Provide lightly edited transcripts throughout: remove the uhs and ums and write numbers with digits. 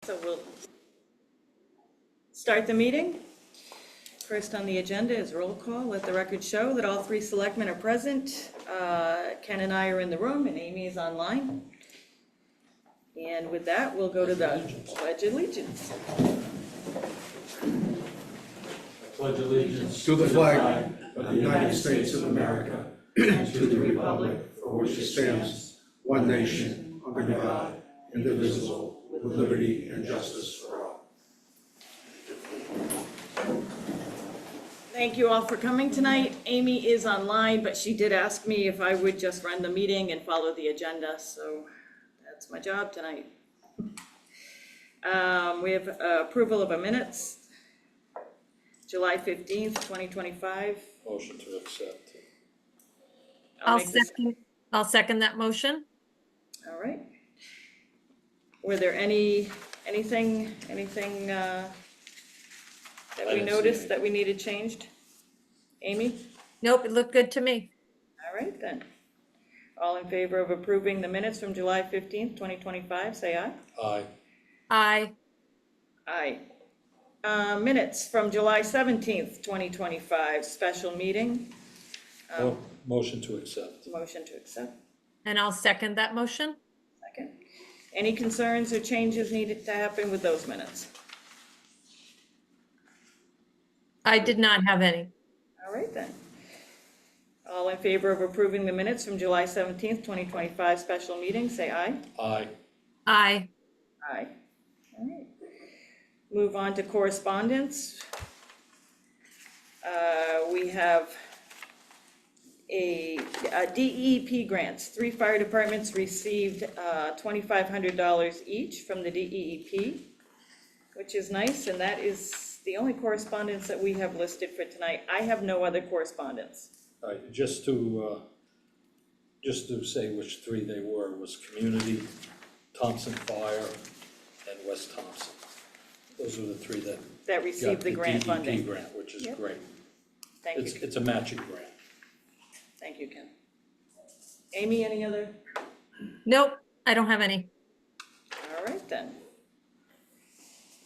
So we'll start the meeting. First on the agenda is roll call. Let the record show that all three selectmen are present. Ken and I are in the room and Amy is online. And with that, we'll go to the Pledge of Allegiance. Pledge allegiance to the flag of the United States of America and to the republic for which it stands, one nation, under God, indivisible, with liberty and justice for all. Thank you all for coming tonight. Amy is online, but she did ask me if I would just run the meeting and follow the agenda, so that's my job tonight. We have approval of a minutes, July 15th, 2025. motion to accept. I'll second that motion. All right. Were there anything that we noticed that we needed changed? Amy? Nope, it looked good to me. All right then. All in favor of approving the minutes from July 15th, 2025, say aye. Aye. Aye. Aye. Minutes from July 17th, 2025, special meeting. Motion to accept. Motion to accept. And I'll second that motion. Second. Any concerns or changes needed to happen with those minutes? I did not have any. All right then. All in favor of approving the minutes from July 17th, 2025 special meeting, say aye. Aye. Aye. Aye. All right. Move on to correspondence. We have a DEP grants. 3 fire departments received $2,500 each from the DEP, which is nice, and that is the only correspondence that we have listed for tonight. I have no other correspondence. All right, just to say which 3 they were, was Community, Thompson Fire, and West Thompson. Those are the 3 that That received got the grant DEP funding. grant, which is Yep. great. Thank you. It's a matching grant. Thank you, Ken. Amy, any other? Nope, I don't have any. All right then.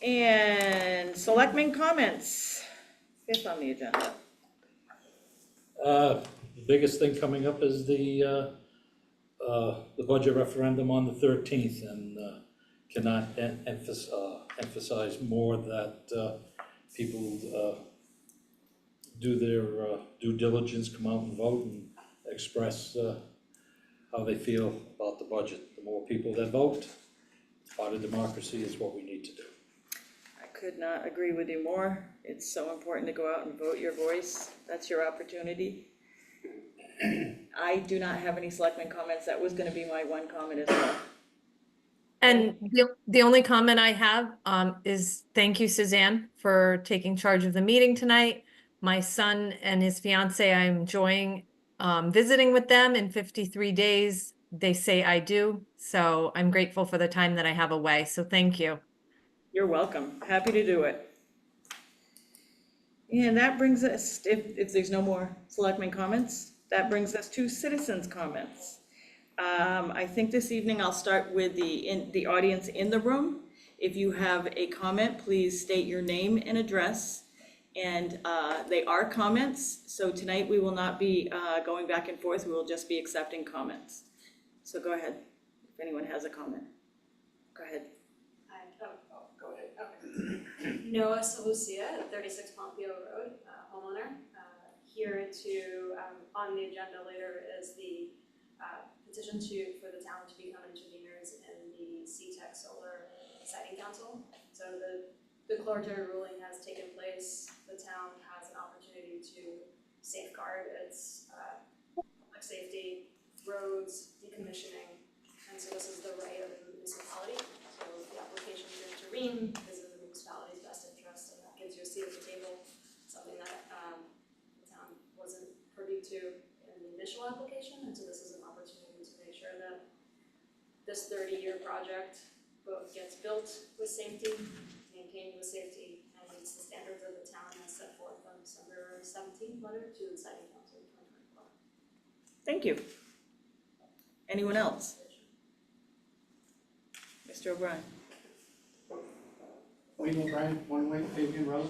And selectmen comments, 5th on the agenda. The biggest thing coming up is the budget referendum on the 13th, and cannot emphasize more that people do their due diligence, come out and vote and express how they feel about the budget. The more people that vote, part of democracy is what we need to do. I could not agree with you more. It's so important to go out and vote your voice. That's your opportunity. I do not have any selectmen comments. That was gonna be my one comment as well. And the only comment I have is thank you, Suzanne, for taking charge of the meeting tonight. My son and his fiance, I'm enjoying visiting with them in 53 days. They say I do, so I'm grateful for the time that I have away. So thank you. You're welcome. Happy to do it. And that brings us, if there's no more selectmen comments, that brings us to citizens' comments. I think this evening I'll start with the audience in the room. If you have a comment, please state your name and address. And they are comments, so tonight we will not be going back and forth. We will just be accepting comments. So go ahead, if anyone has a comment. Go ahead. Go ahead. Okay. Noah Salucia, 36 Pompeo Road, homeowner. Here on the agenda later is the petition for the town to become interveners in the CTEC Solar Siting Council. So the declaratory ruling has taken place. The town has an opportunity to safeguard its public safety, roads, decommissioning, and so this is the right of the municipality. So the application to intervene is in the municipality's best interest, and that gives you a seat at the table, something that the town wasn't privy to in the initial application, and so this is an opportunity to make sure that this 30-year project both gets built with safety, maintained with safety, and meets the standards of the town as set forth on December 17th letter to the Siting Council in 2024. Thank you. Anyone else? Mr. O'Brien. Wayne O'Brien, 1 Wayne Fabian Road.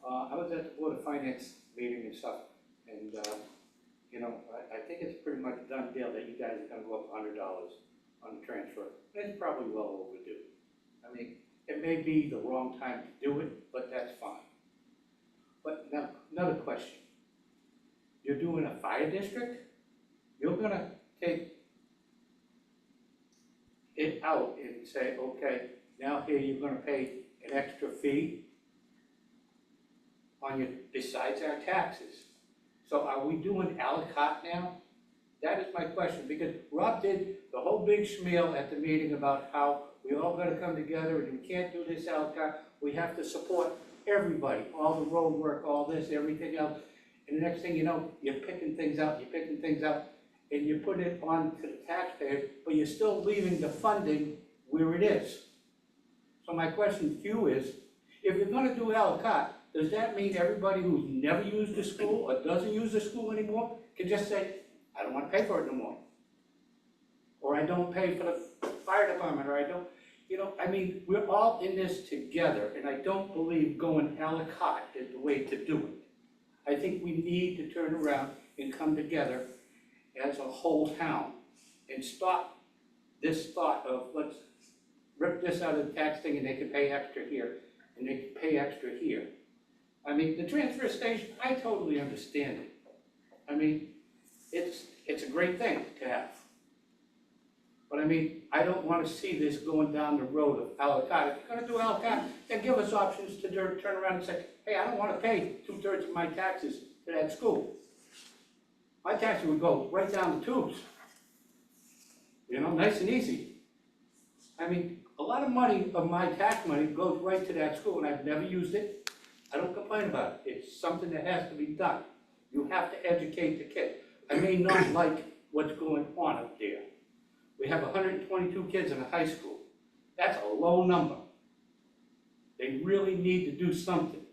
I was at the Board of Finance meeting and stuff, and, you know, I think it's pretty much a done deal that you guys are gonna go up $100 on the transfer. It's probably well overdue. I mean, it may be the wrong time to do it, but that's fine. But now, another question. You're doing a fire district? You're gonna take it out and say, okay, now here you're gonna pay an extra fee on your, besides our taxes. So are we doing a la carte now? That is my question, because Rob did the whole big spiel at the meeting about how we all gotta come together and we can't do this a la carte. We have to support everybody, all the road work, all this, everything else. And the next thing you know, you're picking things out, and you put it on to the taxpayer, but you're still leaving the funding where it is. So my question to you is, if you're gonna do a la carte, does that mean everybody who's never used the school or doesn't use the school anymore can just say, I don't wanna pay for it no more? Or I don't pay for the fire department, or I don't, you know, I mean, we're all in this together, and I don't believe going a la carte is the way to do it. I think we need to turn around and come together as a whole town and stop this thought of, let's rip this out of the tax thing and they can pay extra here, and they can pay extra here. I mean, the transfer station, I totally understand it. I mean, it's a great thing to have. But I mean, I don't wanna see this going down the road of a la carte. If you're gonna do a la carte, then give us options to turn around and say, hey, I don't wanna pay 2/3 of my taxes to that school. My taxes would go right down the tubes. You know, nice and easy. I mean, a lot of money of my tax money goes right to that school, and I've never used it. I don't complain about it. It's something that has to be done. You have to educate the kid. I may not like what's going on up there. We have 122 kids in a high school. That's a low number. They really need to do something.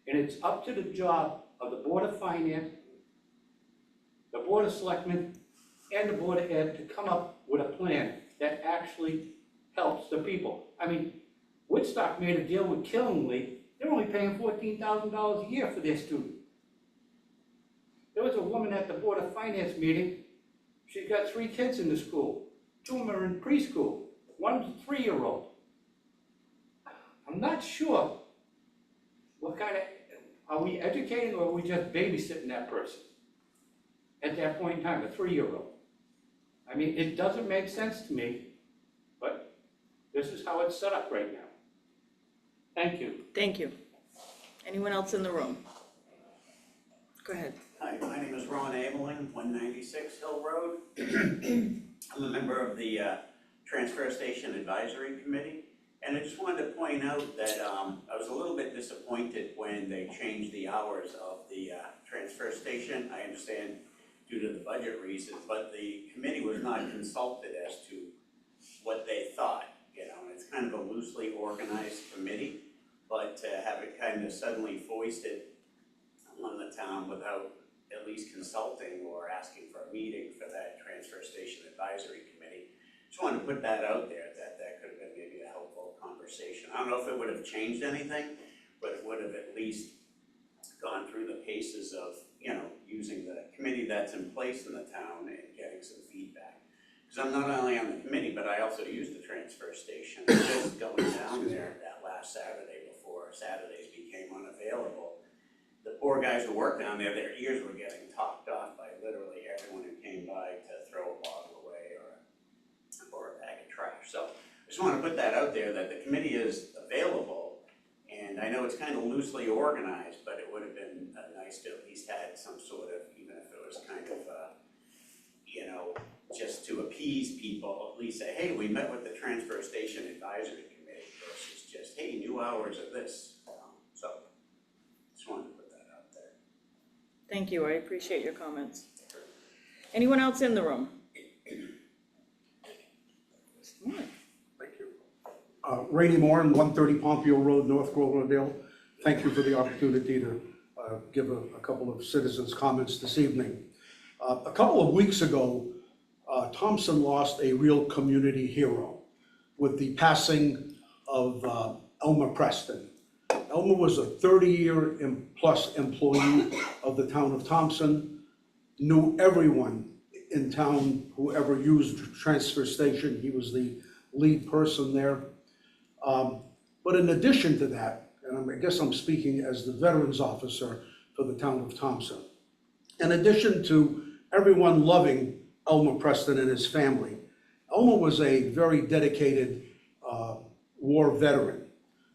And it's up to the job of the Board of Finance, the Board of Selectmen, and the Board of Ed to come up with a plan that actually helps the people. I mean, Woodstock made a deal with Killingly. They're only paying $14,000 a year for their student. There was a woman at the Board of Finance meeting. She's got 3 kids in the school. 2 of them are in preschool. One's a 3-year-old. I'm not sure what kind of, are we educating or are we just babysitting that person at that point in time, a 3-year-old? I mean, it doesn't make sense to me, but this is how it's set up right now. Thank you. Thank you. Anyone else in the room? Go ahead. Hi, my name is Ron Ameling, 196 Hill Road. I'm a member of the Transfer Station Advisory Committee, and I just wanted to point out that I was a little bit disappointed when they changed the hours of the transfer station. I understand due to the budget reasons, but the committee was not consulted as to what they thought, you know, and it's kind of a loosely organized committee, but to have it kind of suddenly foisted on the town without at least consulting or asking for a meeting for that transfer station advisory committee. Just wanted to put that out there, that could have been maybe a helpful conversation. I don't know if it would have changed anything, but it would have at least gone through the paces of, you know, using the committee that's in place in the town and getting some feedback. Because I'm not only on the committee, but I also use the transfer station. Just going down there that last Saturday before Saturdays became unavailable, the poor guys who worked down there, their ears were getting talked off by literally everyone who came by to throw a bottle away or a bag of trash. So I just want to put that out there, that the committee is available, and I know it's kind of loosely organized, but it would have been nice to at least had some sort of, even if it was kind of, you know, just to appease people, at least say, hey, we met with the Transfer Station Advisory Committee versus just, hey, new hours of this. So just wanted to put that out there. Thank you, I appreciate your comments. Anyone else in the room? Thank you. Rainey Moore, 130 Pompeo Road, North Groveland. Thank you for the opportunity to give a couple of citizens' comments this evening. A couple of weeks ago, Thompson lost a real community hero with the passing of Elmer Preston. Elmer was a 30-year plus employee of the town of Thompson, knew everyone in town who ever used the transfer station. He was the lead person there. But in addition to that, and I guess I'm speaking as the Veterans Officer for the town of Thompson, in addition to everyone loving Elmer Preston and his family, Elmer was a very dedicated war veteran.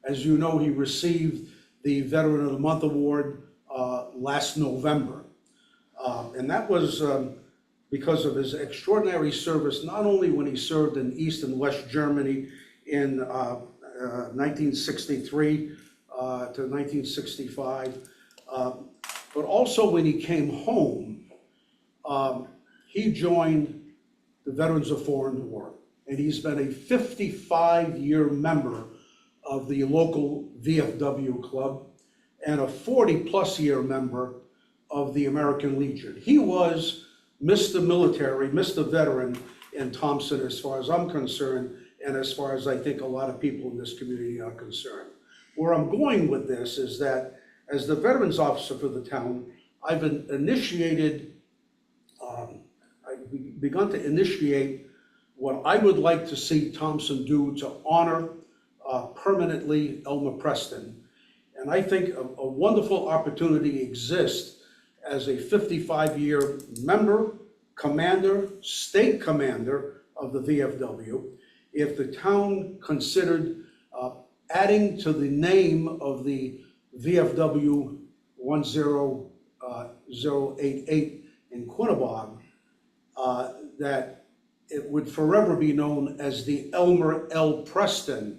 As you know, he received the Veteran of the Month Award last November. And that was because of his extraordinary service, not only when he served in East and West Germany in 1963 to 1965, but also when he came home, he joined the Veterans of Foreign War, and he's been a 55-year member of the local VFW club and a 40-plus year member of the American Legion. He was Mr. Military, Mr. Veteran in Thompson as far as I'm concerned, and as far as I think a lot of people in this community are concerned. Where I'm going with this is that as the Veterans Officer for the town, I've begun to initiate what I would like to see Thompson do to honor permanently Elmer Preston. And I think a wonderful opportunity exists as a 55-year member, commander, state commander of the VFW, if the town considered adding to the name of the VFW 10088 in Quinnebog, that it would forever be known as the Elmer L. Preston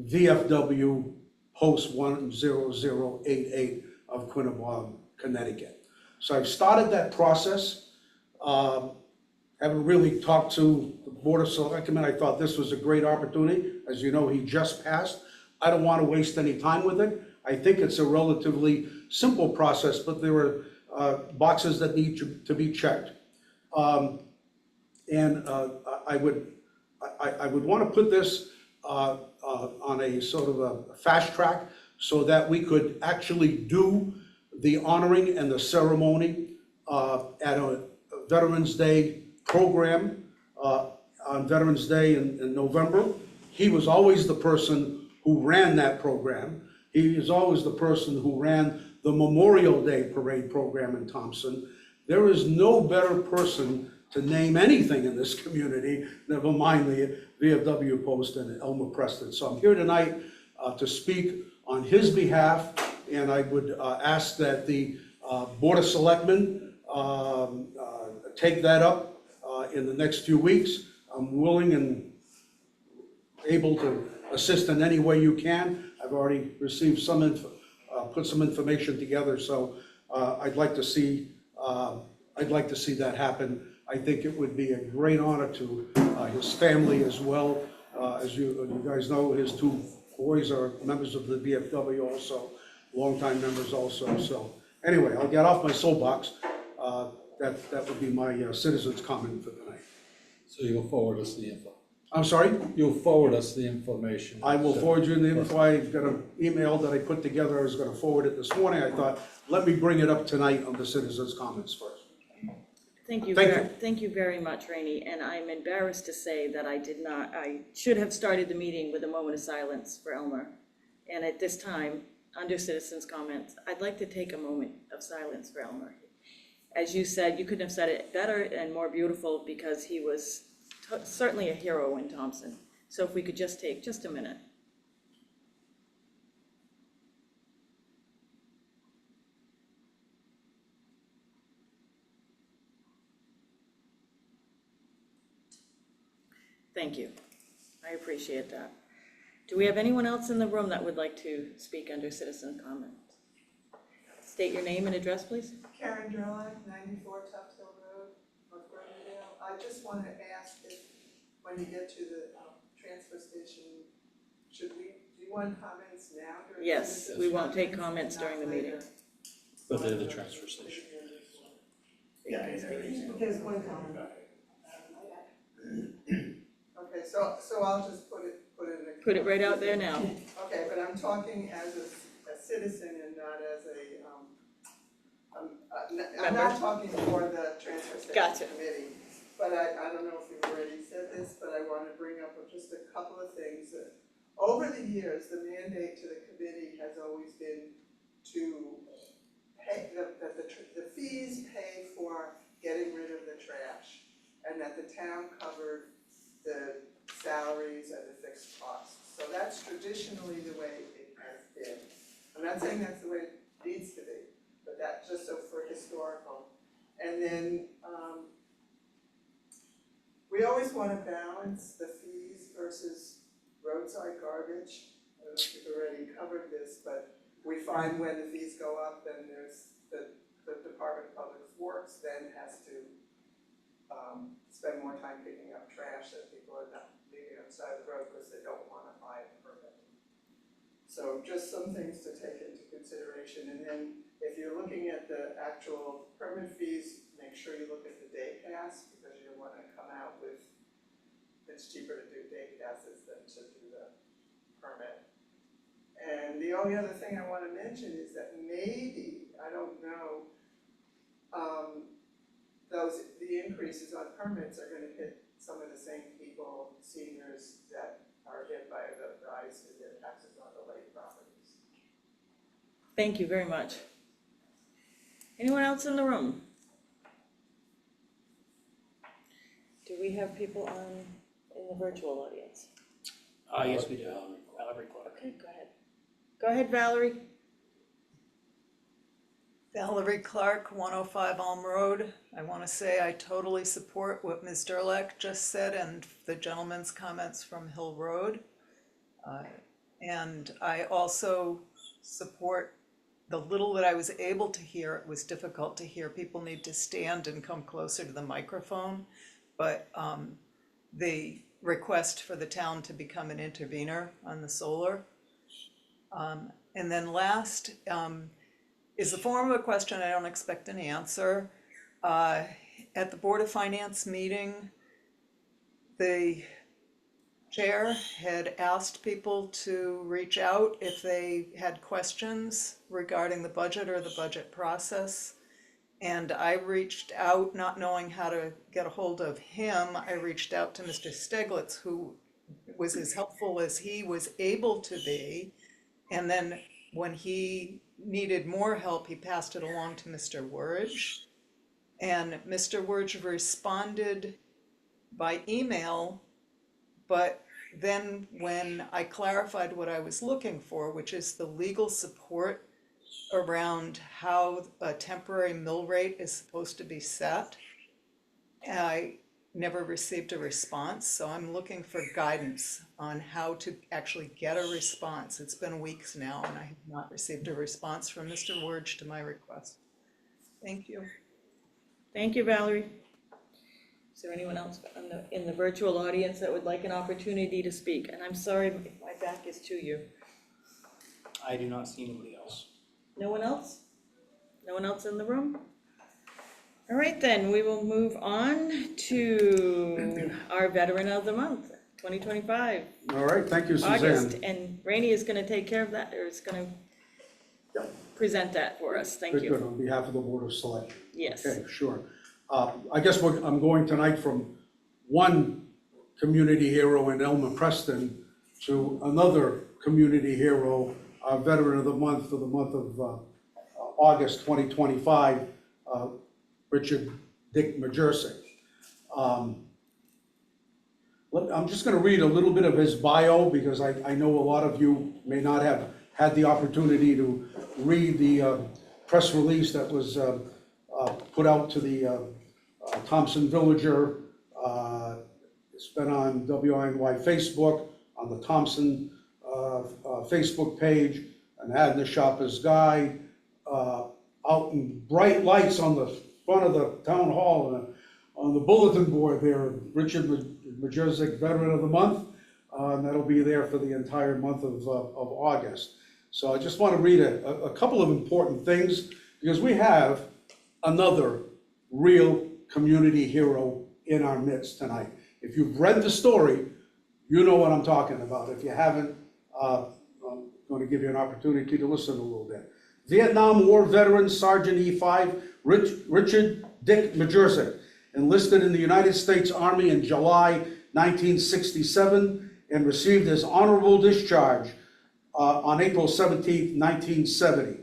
VFW Post 10088 of Quinnebog, Connecticut. So I've started that process. Haven't really talked to the Board of Selectmen. I thought this was a great opportunity. As you know, he just passed. I don't want to waste any time with it. I think it's a relatively simple process, but there are boxes that need to be checked. I would want to put this on a sort of a fast track so that we could actually do the honoring and the ceremony at a Veterans Day program on Veterans Day in November. He was always the person who ran that program. He is always the person who ran the Memorial Day Parade program in Thompson. There is no better person to name anything in this community, never mind the VFW post, than Elmer Preston. So I'm here tonight to speak on his behalf, and I would ask that the Board of Selectmen take that up in the next few weeks. I'm willing and able to assist in any way you can. I've already received put some information together, so I'd like to see that happen. I think it would be a great honor to his family as well. As you guys know, his two boys are members of the VFW also, longtime members also. So anyway, I'll get off my soapbox. That would be my citizen's comment for tonight. So you'll forward us the info. I'm sorry? You'll forward us the information. I will forward you the info. I got an email that I put together. I was going to forward it this morning. I thought, let me bring it up tonight on the citizens' comments first. Thank you very much, Rainey, and I'm embarrassed to say that I should have started the meeting with a moment of silence for Elmer. And at this time, under citizens' comments, I'd like to take a moment of silence for Elmer. As you said, you couldn't have said it better and more beautiful, because he was certainly a hero in Thompson. So if we could just take just a minute. Thank you. I appreciate that. Do we have anyone else in the room that would like to speak under citizen comment? State your name and address, please. Karen Gerlach, 94 Tuft Hill Road, North Riverdale. I just wanted to ask if, when you get to the transfer station, should we, do you want comments now? Yes, we won't take comments during the meeting. But they're the transfer station. There's one comment. Okay, so I'll just put in a Put it right out there now. Okay, but I'm talking as a citizen and not as I'm not Member? talking for the transfer station Gotcha. committee. But I don't know if you've already said this, but I want to bring up just a couple of things that, over the years, the mandate to the committee has always been to pay, that the fees pay for getting rid of the trash, and that the town covered the salaries and the fixed costs. So that's traditionally the way it has been. I'm not saying that's the way it needs to be, but that, just so for historical. And then, we always want to balance the fees versus roadside garbage. I don't know if you've already covered this, but we find when the fees go up, then there's the Department of Public Works then has to spend more time picking up trash that people are not leaving on the side of the road because they don't want to buy a permit. So just some things to take into consideration. And then if you're looking at the actual permit fees, make sure you look at the day pass, because you want to come out with, it's cheaper to do day passes than to do the permit. And the only other thing I want to mention is that maybe, I don't know, the increases on permits are going to hit some of the same people, seniors, that are hit by the rise in their taxes on the lake properties. Thank you very much. Anyone else in the room? Do we have people in the virtual audience? Yes, we do. Valerie Clark. Okay, go ahead. Go ahead, Valerie. Valerie Clark, 105 Elm Road. I want to say I totally support what Ms. Durlak just said and the gentleman's comments from Hill Road. And I also support the little that I was able to hear. It was difficult to hear. People need to stand and come closer to the microphone. But the request for the town to become an intervener on the solar. And then last, is the form of a question I don't expect an answer. At the Board of Finance meeting, the chair had asked people to reach out if they had questions regarding the budget or the budget process. And I reached out, not knowing how to get a hold of him. I reached out to Mr. Steglitz, who was as helpful as he was able to be. And then when he needed more help, he passed it along to Mr. Wurge. And Mr. Wurge responded by email, but then when I clarified what I was looking for, which is the legal support around how a temporary mill rate is supposed to be set, I never received a response, so I'm looking for guidance on how to actually get a response. It's been weeks now and I have not received a response from Mr. Wurge to my request. Thank you. Thank you, Valerie. Is there anyone else in the virtual audience that would like an opportunity to speak? And I'm sorry if my back is to you. I do not see anybody else. No one else? No one else in the room? All right, then, we will move on to our Veteran of the Month, 2025, All right, thank you, August. Suzanne. And Rainey is gonna take care of that, or is gonna present that for us. Thank Good, you. good, on behalf of the Board of Selectmen. Yes. Okay, sure. I guess I'm going tonight from one community hero in Elmer Preston to another community hero, our Veteran of the Month for the month of August 2025, Richard Dick Majersic. I'm just going to read a little bit of his bio because I know a lot of you may not have had the opportunity to read the press release that was put out to the Thompson Villager. It's been on WINY Facebook, on the Thompson Facebook page, an ad in the Shopper's Guide, out in bright lights on the front of the town hall, on the bulletin board there, Richard Majersic, Veteran of the Month, and that'll be there for the entire month of August. So I just want to read a couple of important things, because we have another real community hero in our midst tonight. If you've read the story, you know what I'm talking about. If you haven't, I'm going to give you an opportunity to listen a little bit. Vietnam War veteran Sergeant E5 Richard Dick Majerzik enlisted in the United States Army in July 1967 and received his honorable discharge on April 17, 1970.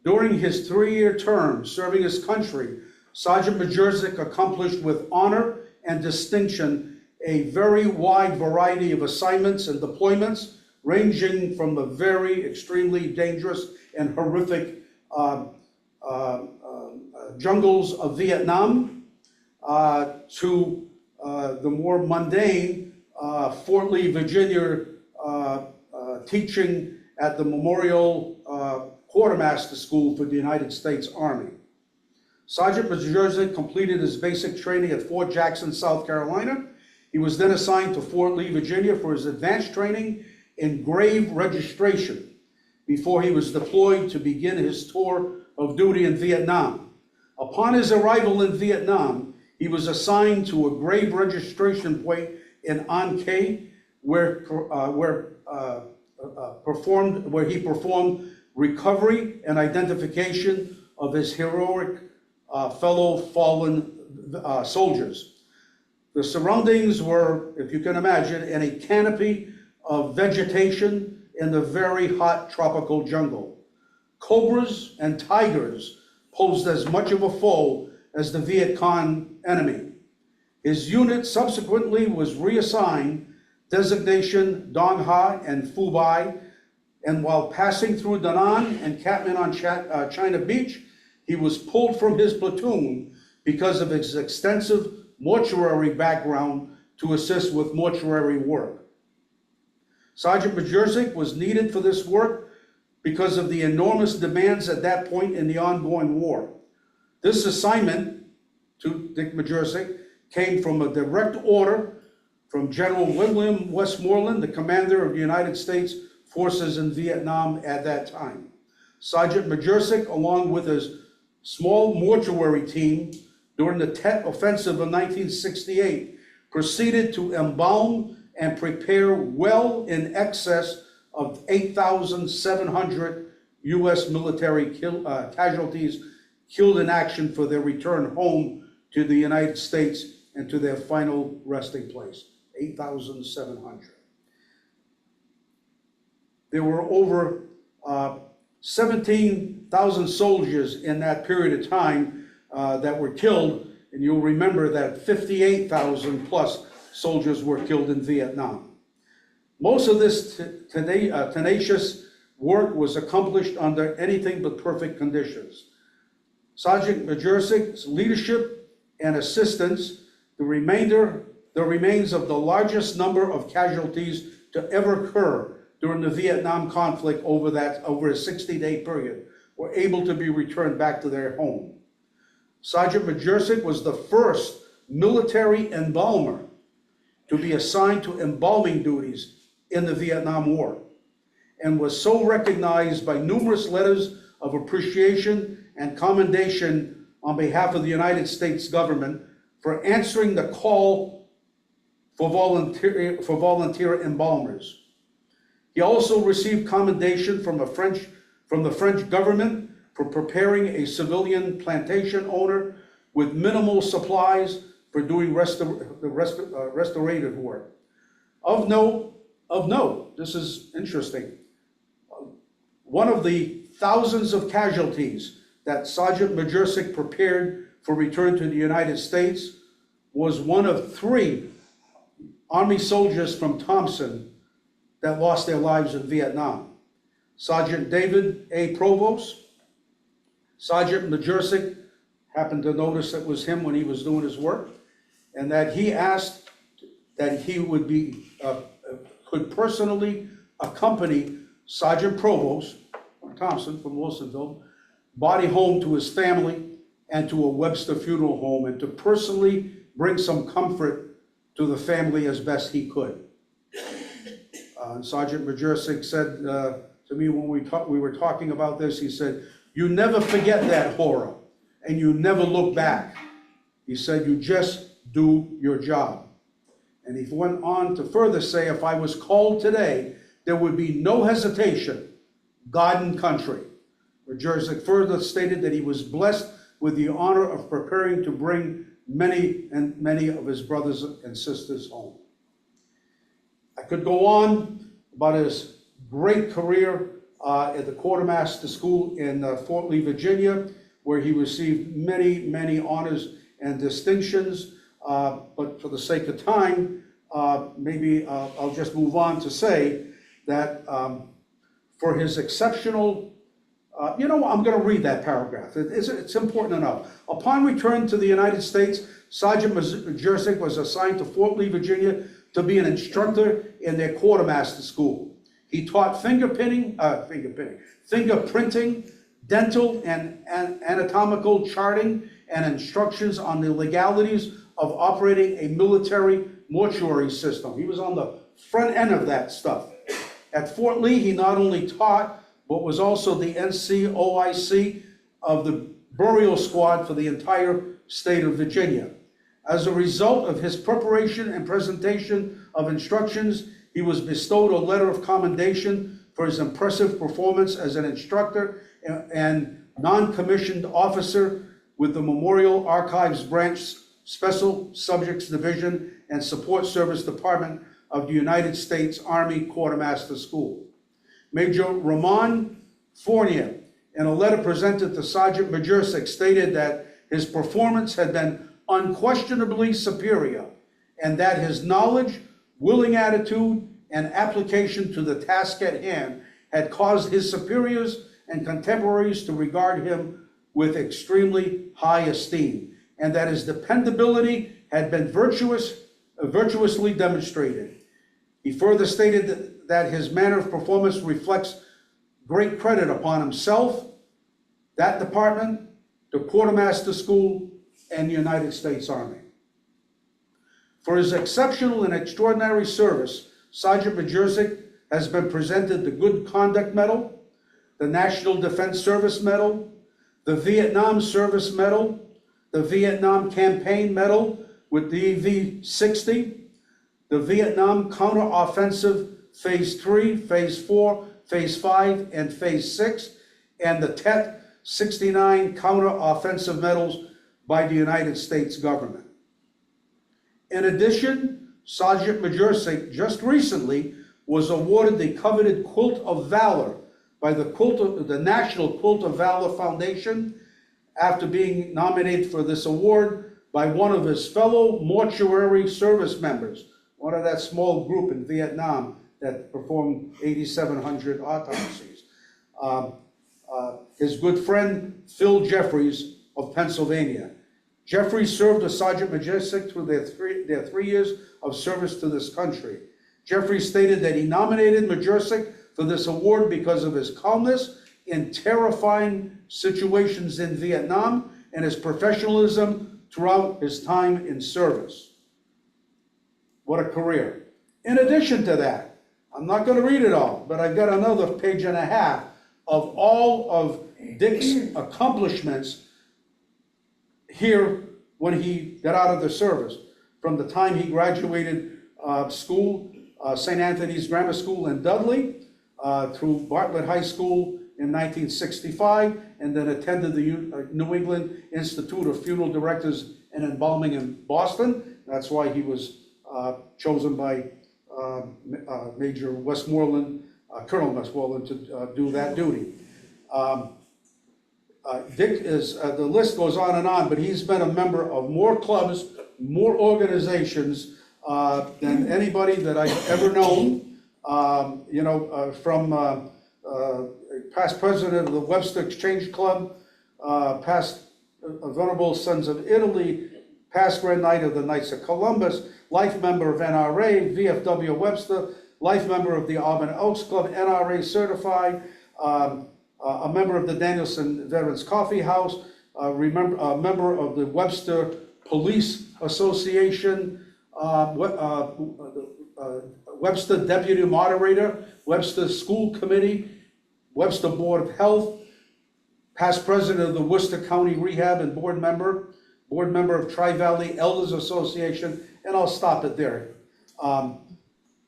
During his 3-year term serving his country, Sergeant Majerzik accomplished with honor and distinction a very wide variety of assignments and deployments, ranging from the very extremely dangerous and horrific jungles of Vietnam to the more mundane Fort Lee, Virginia, teaching at the Memorial Quartermaster School for the United States Army. Sergeant Majerzik completed his basic training at Fort Jackson, South Carolina. He was then assigned to Fort Lee, Virginia for his advanced training in grave registration before he was deployed to begin his tour of duty in Vietnam. Upon his arrival in Vietnam, he was assigned to a grave registration point in An Khê, where he performed recovery and identification of his heroic fellow fallen soldiers. The surroundings were, if you can imagine, in a canopy of vegetation in the very hot tropical jungle. Cobras and tigers posed as much of a foe as the Viet Cong enemy. His unit subsequently was reassigned designation Dong Ha and Phu Bai, and while passing through Da Nang and Cat Man on China Beach, he was pulled from his platoon because of his extensive mortuary background to assist with mortuary work. Sergeant Majerzik was needed for this work because of the enormous demands at that point in the ongoing war. This assignment to Dick Majerzik came from a direct order from General William Westmoreland, the commander of the United States forces in Vietnam at that time. Sergeant Majerzik, along with his small mortuary team during the Tet Offensive of 1968, proceeded to embalm and prepare well in excess of 8,700 U.S. military casualties killed in action for their return home to the United States and to their final resting place. 8,700. There were over 17,000 soldiers in that period of time that were killed, and you'll remember that 58,000 plus soldiers were killed in Vietnam. Most of this tenacious work was accomplished under anything but perfect conditions. Sergeant Majerzik's leadership and assistance, the remains of the largest number of casualties to ever occur during the Vietnam conflict over a 60-day period, were able to be returned back to their home. Sergeant Majerzik was the first military embalmer to be assigned to embalming duties in the Vietnam War, and was so recognized by numerous letters of appreciation and commendation on behalf of the United States government for answering the call for volunteer embalmers. He also received commendation from the French government for preparing a civilian plantation owner with minimal supplies for doing restorative work. Of note, this is interesting. One of the thousands of casualties that Sergeant Majerzik prepared for return to the United States was one of 3 Army soldiers from Thompson that lost their lives in Vietnam. Sergeant David A. Provost. Sergeant Majerzik happened to notice it was him when he was doing his work, and that he asked that he would could personally accompany Sergeant Provost Thompson from Wilsonville, body home to his family and to a Webster funeral home, and to personally bring some comfort to the family as best he could. And Sergeant Majerzik said to me when we were talking about this, he said, "You never forget that horror, and you never look back." He said, "You just do your job." And he went on to further say, if I was called today, there would be no hesitation, God and country. Majerzik further stated that he was blessed with the honor of preparing to bring many of his brothers and sisters home. I could go on about his great career at the Quartermaster School in Fort Lee, Virginia, where he received many honors and distinctions. But for the sake of time, maybe I'll just move on to say that for his exceptional, I'm going to read that paragraph. It's important enough. Upon return to the United States, Sergeant Majerzik was assigned to Fort Lee, Virginia, to be an instructor in their Quartermaster School. He taught fingerprinting, dental and anatomical charting, and instructions on the legalities of operating a military mortuary system. He was on the front end of that stuff. At Fort Lee, he not only taught, but was also the NCOIC of the burial squad for the entire state of Virginia. As a result of his preparation and presentation of instructions, he was bestowed a letter of commendation for his impressive performance as an instructor and non-commissioned officer with the Memorial Archives Branch Special Subjects Division and Support Service Department of the United States Army Quartermaster School. Major Ramon Fournier, in a letter presented to Sergeant Majerzik, stated that his performance had been unquestionably superior, and that his knowledge, willing attitude, and application to the task at hand had caused his superiors and contemporaries to regard him with extremely high esteem, and that his dependability had been virtuously demonstrated. He further stated that his manner of performance reflects great credit upon himself, that department, the Quartermaster School, and the United States Army. For his exceptional and extraordinary service, Sergeant Majerzik has been presented the Good Conduct Medal, the National Defense Service Medal, the Vietnam Service Medal, the Vietnam Campaign Medal with the V-60, the Vietnam Counteroffensive Phase 3, Phase 4, Phase 5, and Phase 6, and the Tet 69 Counteroffensive Medals by the United States government. In addition, Sergeant Majerzik just recently was awarded the coveted Quilt of Valor by the National Quilt of Valor Foundation after being nominated for this award by one of his fellow mortuary service members, one of that small group in Vietnam that performed 8,700 autopsies. His good friend, Phil Jeffries of Pennsylvania. Jeffries served with Sergeant Majerzik through their 3 years of service to this country. Jeffries stated that he nominated Majerzik for this award because of his calmness in terrifying situations in Vietnam and his professionalism throughout his time in service. What a career. In addition to that, I'm not going to read it all, but I've got another page and a half of all of Dick's accomplishments here when he got out of the service, from the time he graduated school, St. Anthony's Grammar School in Dudley, through Bartlett High School in 1965, and then attended the New England Institute of Funeral Directors and Embalming in Boston. That's why he was chosen by Major Westmoreland, Colonel Westmoreland, to do that duty. Dick is, the list goes on, but he's been a member of more clubs, more organizations than anybody that I've ever known. From past president of the Webster Exchange Club, past Venerable Sons of Italy, past Grand Knight of the Knights of Columbus, life member of NRA, VFW Webster, life member of the Auburn Elks Club, NRA certified, a member of the Danielson Veterans Coffee House, a member of the Webster Police Association, Webster Deputy Moderator, Webster School Committee, Webster Board of Health, past president of the Worcester County Rehab and board member of Tri-Valley Elders Association, and I'll stop it there.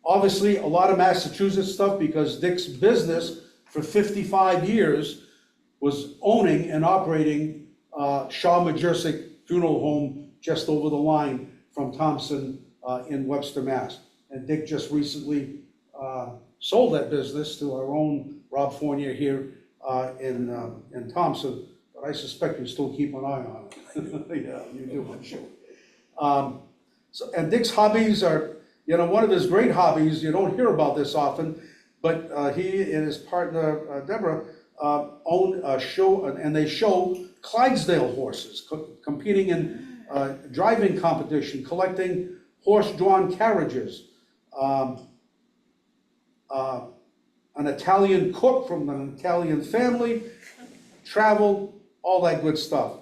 Obviously, a lot of Massachusetts stuff because Dick's business for 55 years was owning and operating Shaw Majersic Funeral Home just over the line from Thompson in Webster, Mass. And Dick just recently sold that business to our own Rob Fournier here in Thompson, but I suspect you still keep an eye on it. Yeah, you do, I'm sure. And Dick's hobbies are, one of his great hobbies, you don't hear about this often, but he and his partner Deborah own a show, and they show Clydesdale horses competing in driving competition, collecting horse-drawn carriages. An Italian cook from an Italian family, travel, all that good stuff.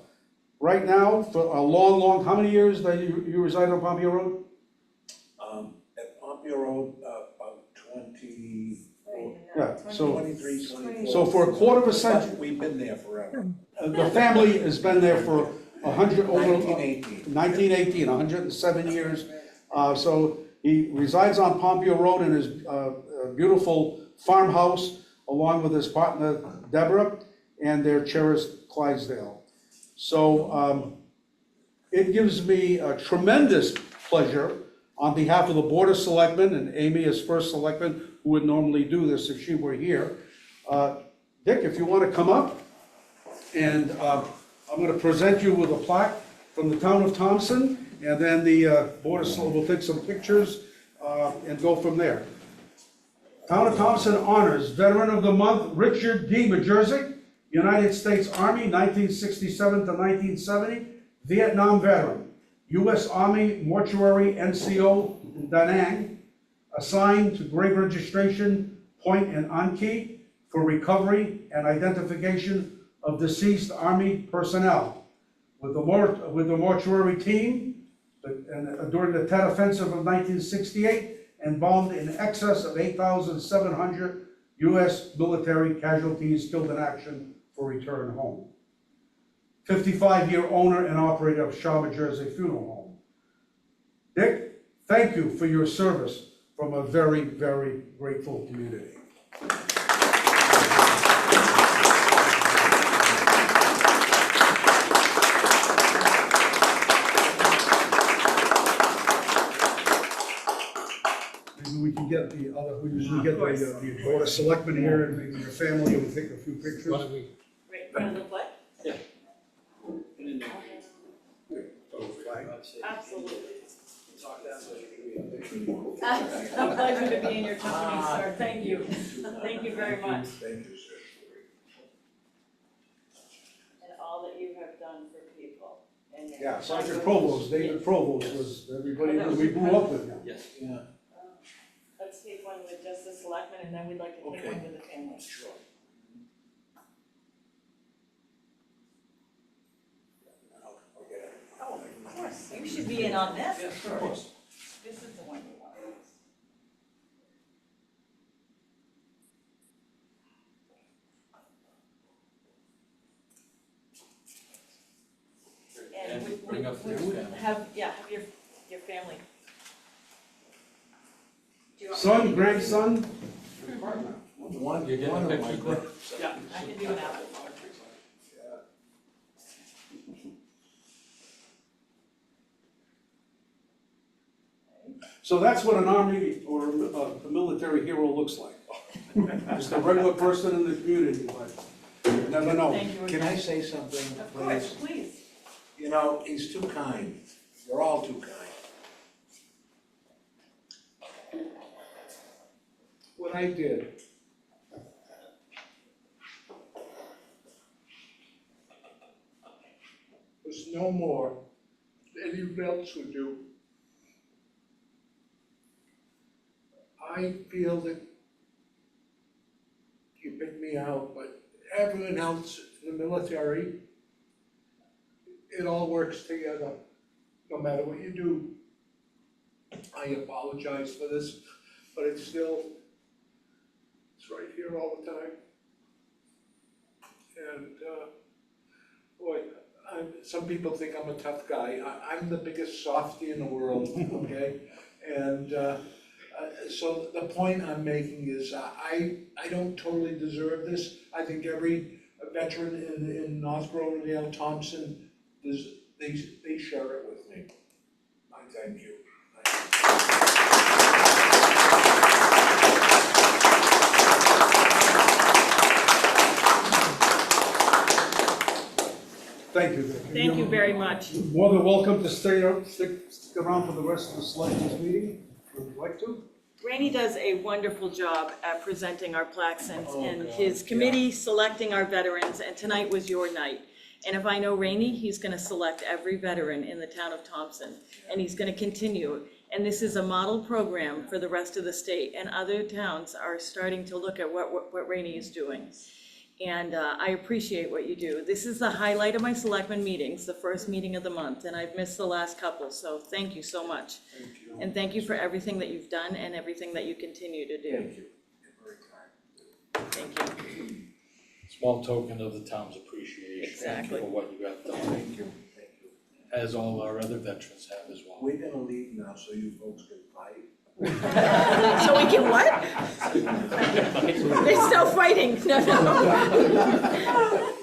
Right now, for a long, how many years that you reside on Pompeo Road? At Pompeo Road, about 20, Yeah, so 23, 24. So for a quarter of a century, We've been there forever. the family has been there for 1918. 1918, 107 years. So he resides on Pompeo Road in his beautiful farmhouse, along with his partner Deborah and their cherished Clydesdale. So it gives me a tremendous pleasure on behalf of the Board of Selectmen and Amy as first selectman, who would normally do this if she were here. Dick, if you want to come up, and I'm going to present you with a plaque from the town of Thompson, and then the Board of Selectmen will take some pictures and go from there. Town of Thompson honors Veteran of the Month Richard D. Majersic, United States Army, 1967 to 1970, Vietnam veteran, U.S. Army Mortuary NCO in Da Nang, assigned to grave registration point in An Kee for recovery and identification of deceased Army personnel. With the mortuary team, during the Tet Offensive of 1968, embalmed in excess of 8,700 U.S. military casualties killed in action for return home. 55-year owner and operator of Shaw Majersic Funeral Home. Dick, thank you for your service from a very, very grateful community. Maybe we can get the other, we usually get the Board of Selectmen here and maybe your family will take a few pictures. Why don't we Right in front of the flag? Absolutely. It's a pleasure to be in your company, sir. Thank you. Thank you very much. Thank you, sir. And all that you have done for people. And your- Yeah, Sergeant Provost, David Provost was everybody that we grew up with him. Yes. Yeah. Let's take one with just the selectmen, and then we'd like to take Okay. one with the family. Sure. I'll get it. Oh, of course, you should be in on this. Yes, of course. This is the one you want. And we bring up their family. have your family. Do you want- Son, grandson, One, You're getting one a of my picture. groups. I can do an apple. so that's what an army or a military hero looks like. Just a regular person in the community, but you never know. Thank you Can I again. say something, Of course, please? please. You know, he's too kind. You're all too kind. What I did was no more than anyone else would do. I feel that you picked me out, but everyone else in the military, it all works together, no matter what you do. I apologize for this, but it's right here all the time. And, boy, some people think I'm a tough guy. I'm the biggest softy in the world, okay? And so the point I'm making is I don't totally deserve this. I think every veteran in North Rosendale, Thompson, they share it with me. I thank you. Thank you. Thank you very much. More than welcome to stick around for the rest of the selectmen's meeting, if you'd like to. Rainey does a wonderful job at presenting our plaques and Oh, God, his committee selecting our veterans, and tonight was your night. And if I know Rainey, he's gonna select every veteran in the town of Thompson, and he's gonna continue. And this is a model program for the rest of the state, and other towns are starting to look at what Rainey is doing. And I appreciate what you do. This is the highlight of my selectmen meetings, the first meeting of the month, and I've missed the last couple, so thank you so much. Thank you. And thank you for everything that you've done and everything that you continue to do. Thank you. You're very kind. Thank you. Small token of the town's appreciation Exactly. for what you have done, Thank you. Thank you. as all our other veterans have as well. We're gonna leave now so you folks can fight. So we can what? They're still fighting. No, no.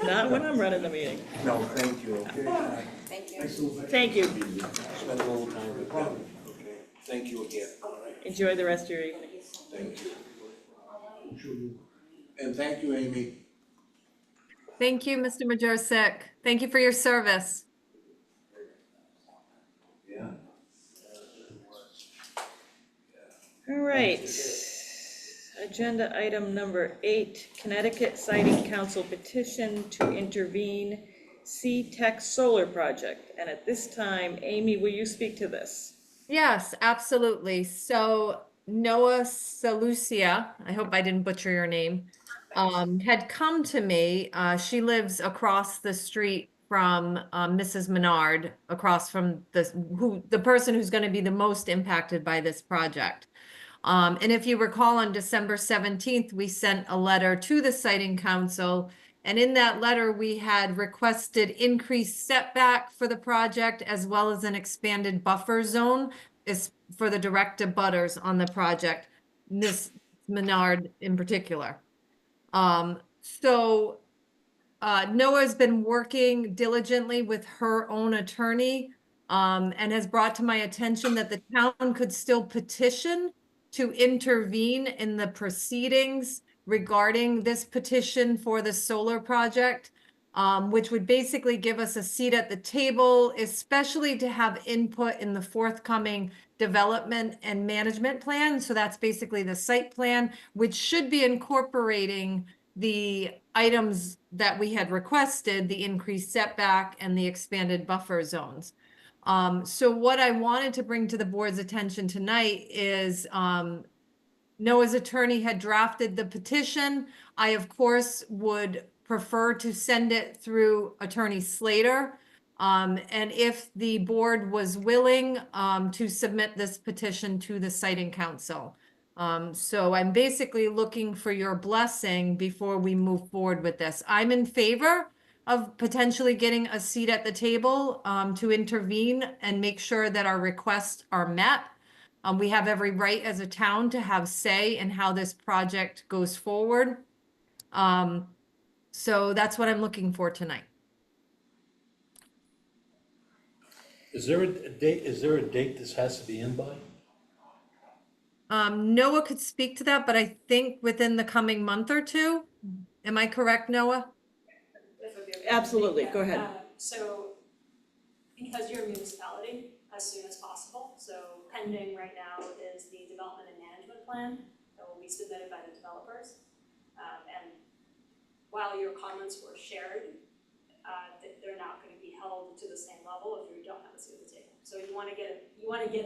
Not when I'm running the meeting. No, thank you, okay? Thank you. Thank you. Spend a little time with them, okay? Thank you again, all right? Enjoy the rest of your evening. Thank you. And thank you, Amy. Thank you, Mr. Majercik. Thank you for your service. Yeah. All right. Agenda item number 8, Connecticut Siting Council petition to intervene C-Tech solar project. And at this time, Amy, will you speak to this? Yes, absolutely. So Noah Salucia, I hope I didn't butcher your name, had come to me. She lives across the street from Mrs. Menard, across from the person who's going to be the most impacted by this project. And if you recall, on December 17th, we sent a letter to the Siting Council. And in that letter, we had requested increased setback for the project, as well as an expanded buffer zone is for the direct abutters on the project, Miss Menard in particular. Noah's been working diligently with her own attorney and has brought to my attention that the town could still petition to intervene in the proceedings regarding this petition for the solar project, which would basically give us a seat at the table, especially to have input in the forthcoming development and management plan. So that's basically the site plan, which should be incorporating the items that we had requested, the increased setback and the expanded buffer zones. So what I wanted to bring to the board's attention tonight is Noah's attorney had drafted the petition. I, of course, would prefer to send it through Attorney Slater. And if the board was willing to submit this petition to the Siting Council. So I'm basically looking for your blessing before we move forward with this. I'm in favor of potentially getting a seat at the table to intervene and make sure that our requests are met. We have every right as a town to have say in how this project goes forward. So that's what I'm looking for tonight. Is there a date this has to be in by? Noah could speak to that, but I think within the coming month or two. Am I correct, Noah? If it would be okay. Absolutely, go ahead. So, because you're a municipality, as soon as possible, so pending right now is the development and management plan that will be submitted by the developers. And while your comments were shared, they're not gonna be held to the same level if you don't have a seat at the table. So you wanna get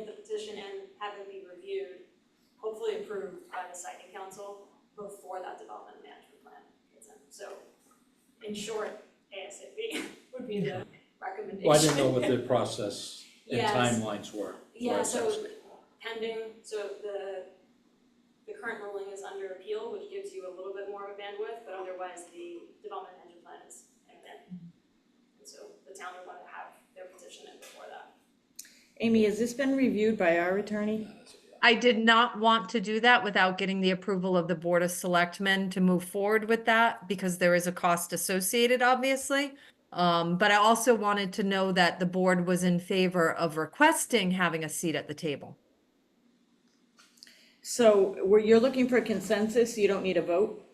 the petition in, have it be reviewed, hopefully approved by the Siting Council before that development and management plan gets in. So in short, ASAP would be the recommendation. Well, I didn't know what the process and Yes. timelines were. Yeah, so pending, so the current ruling is under appeal, which gives you a little bit more of a bandwidth, but otherwise the development management plan is imminent. And so the town would want to have their petition in before that. Amy, has this been reviewed by our attorney? I did not want to do that without getting the approval of the Board of Selectmen to move forward with that because there is a cost associated, obviously. But I also wanted to know that the board was in favor of requesting having a seat at the table. So you're looking for consensus, you don't need a vote?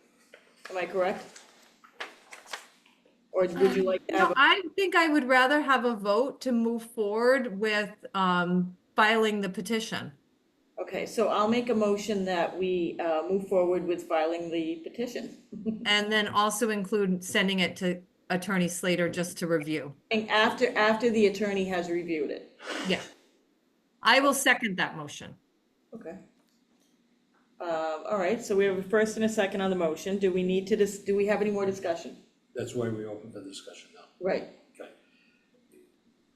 Am I correct? Or would you like to No, have, I think I would rather have a vote to move forward with filing the petition. okay, so I'll make a motion that we move forward with filing the petition. And then also include sending it to Attorney Slater just to review. And after the attorney has reviewed it. Yeah. I will second that motion. Okay. All right, so we have a first and a second on the motion. Do we need to do we have any more discussion? That's why we open for discussion now. Right. Okay.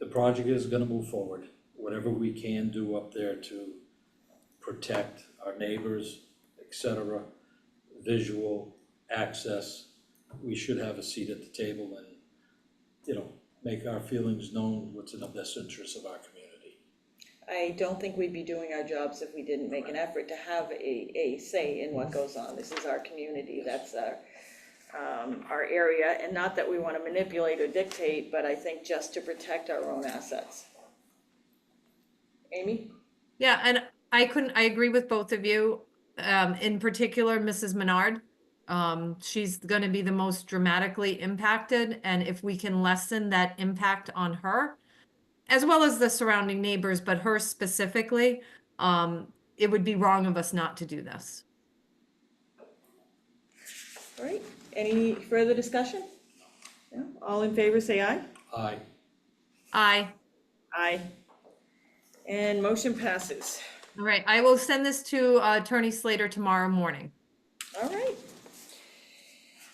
The project is gonna move forward. Whatever we can do up there to protect our neighbors, et cetera, visual access, we should have a seat at the table and, you know, make our feelings known, what's in the best interest of our community. I don't think we'd be doing our jobs if we didn't make an effort to have a say in what goes on. This is our community, that's our area, and not that we want to manipulate or dictate, but I think just to protect our own assets. Amy? Yeah, and I agree with both of you. In particular, Mrs. Menard. She's gonna be the most dramatically impacted, and if we can lessen that impact on her, as well as the surrounding neighbors, but her specifically, it would be wrong of us not to do this. All right, any further discussion? No? All in favor, say aye. Aye. Aye. Aye. And motion passes. All right, I will send this to Attorney Slater tomorrow morning. All right.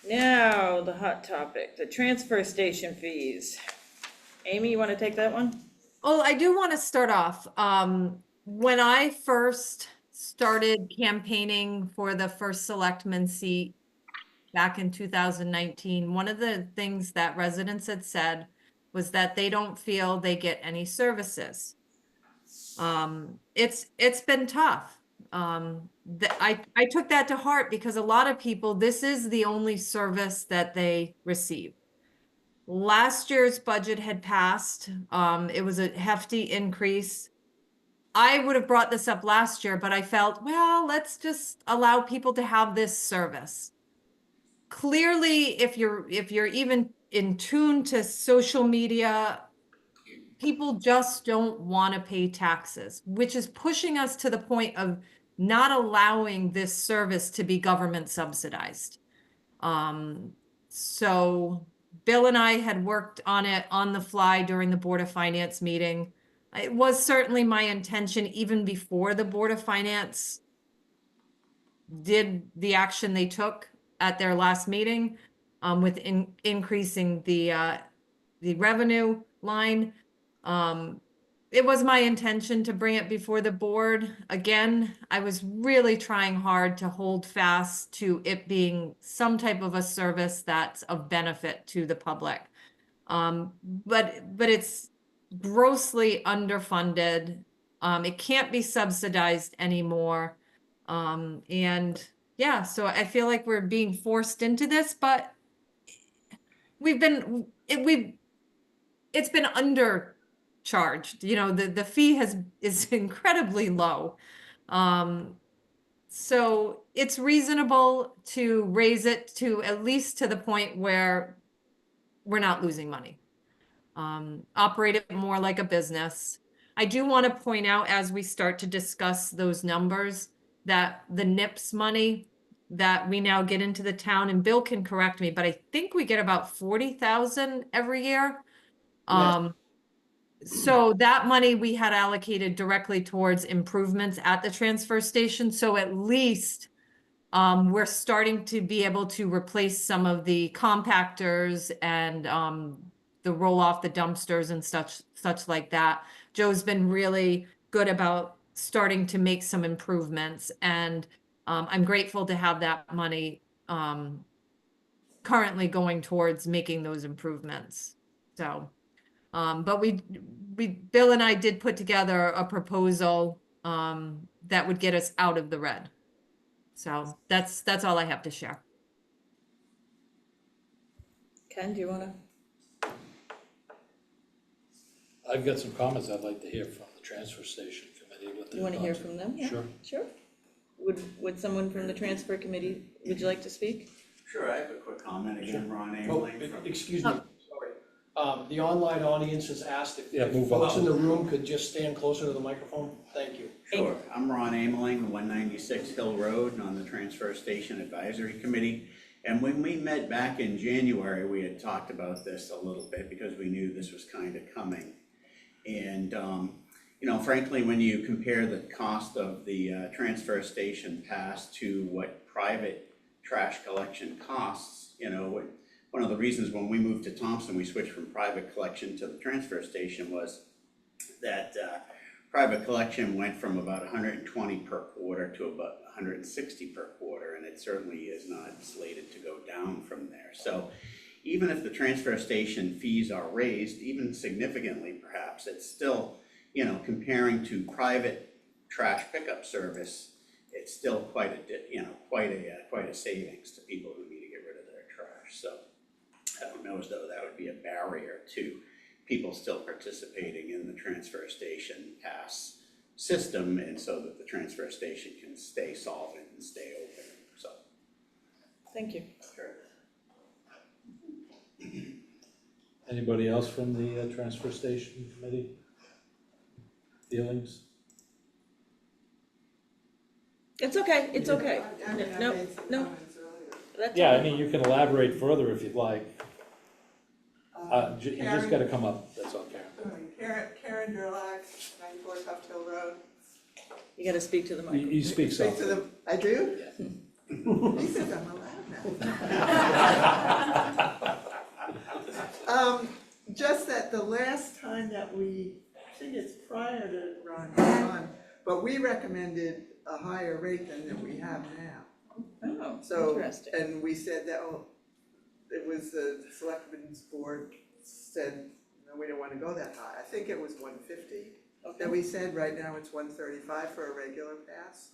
Now, the hot topic, the transfer station fees. Amy, you want to take that one? Oh, I do want to start off. When I first started campaigning for the first selectman seat back in 2019, one of the things that residents had said was that they don't feel they get any services. It's been tough. I took that to heart because a lot of people, this is the only service that they receive. Last year's budget had passed. It was a hefty increase. I would have brought this up last year, but I felt, well, let's just allow people to have this service. Clearly, if you're even in tune to social media, people just don't want to pay taxes, which is pushing us to the point of not allowing this service to be government subsidized. So Bill and I had worked on it on the fly during the Board of Finance meeting. It was certainly my intention, even before the Board of Finance did the action they took at their last meeting, with increasing the revenue line. It was my intention to bring it before the board. Again, I was really trying hard to hold fast to it being some type of a service that's of benefit to the public. But it's grossly underfunded. It can't be subsidized anymore. And yeah, so I feel like we're being forced into this, but it's been undercharged. You know, the fee is incredibly low. So it's reasonable to raise it to at least to the point where we're not losing money. Operate it more like a business. I do want to point out as we start to discuss those numbers that the NIPS money that we now get into the town, and Bill can correct me, but I think we get about 40,000 every year. So that money we had allocated directly towards improvements at the transfer station. So at least we're starting to be able to replace some of the compactors and the roll off the dumpsters and such like that. Joe's been really good about starting to make some improvements, and I'm grateful to have that money currently going towards making those improvements. So, but Bill and I did put together a proposal that would get us out of the red. So that's all I have to share. Ken, do you wanna? I've got some comments I'd like to hear from the transfer station committee with their You wanna hear thoughts. from them? Yeah, Sure. Sure. Would someone from the transfer committee, would you like to speak? Sure, I have a quick comment again, Ron Oh, Ameling from. excuse me, sorry. The online audience has asked if Yeah, if move folks on. in the room could just stand closer to the microphone. Thank you. Sure, I'm Ron Ameling, 196 Hill Road, and on the Transfer Station Advisory Committee. And when we met back in January, we had talked about this a little bit because we knew this was kind of coming. And, you know, frankly, when you compare the cost of the transfer station pass to what private trash collection costs, you know, one of the reasons when we moved to Thompson, we switched from private collection to the transfer station was that private collection went from about 120 per quarter to about 160 per quarter, and it certainly is not slated to go down from there. So even if the transfer station fees are raised, even significantly perhaps, it's still, you know, comparing to private trash pickup service, it's still quite a savings to people who need to get rid of their trash. So I don't know as though that would be a barrier to people still participating in the transfer station pass system, and so that the transfer station can stay solvent and stay open, so. Thank you. Anybody else from the transfer station committee? Feelings? It's okay, it's okay. I mean, I No, made some no. comments earlier. That's Yeah, I okay. mean, you can elaborate further if you'd like. You just Karen- gotta come up, that's all, Karen. Karen Durlock, 94 Tuft Hill Road. You gotta speak to the You microphone. speak Speak to softly. the, I do? He says I'm allowed now. Just that the last time that I think it's prior to Ron, but we recommended a higher rate than that we have now. Oh, So, interesting. and we said that, it was the selectmen's board said, no, we don't wanna go that high. I think it was 150 that Okay. we said, right now it's 135 for a regular pass.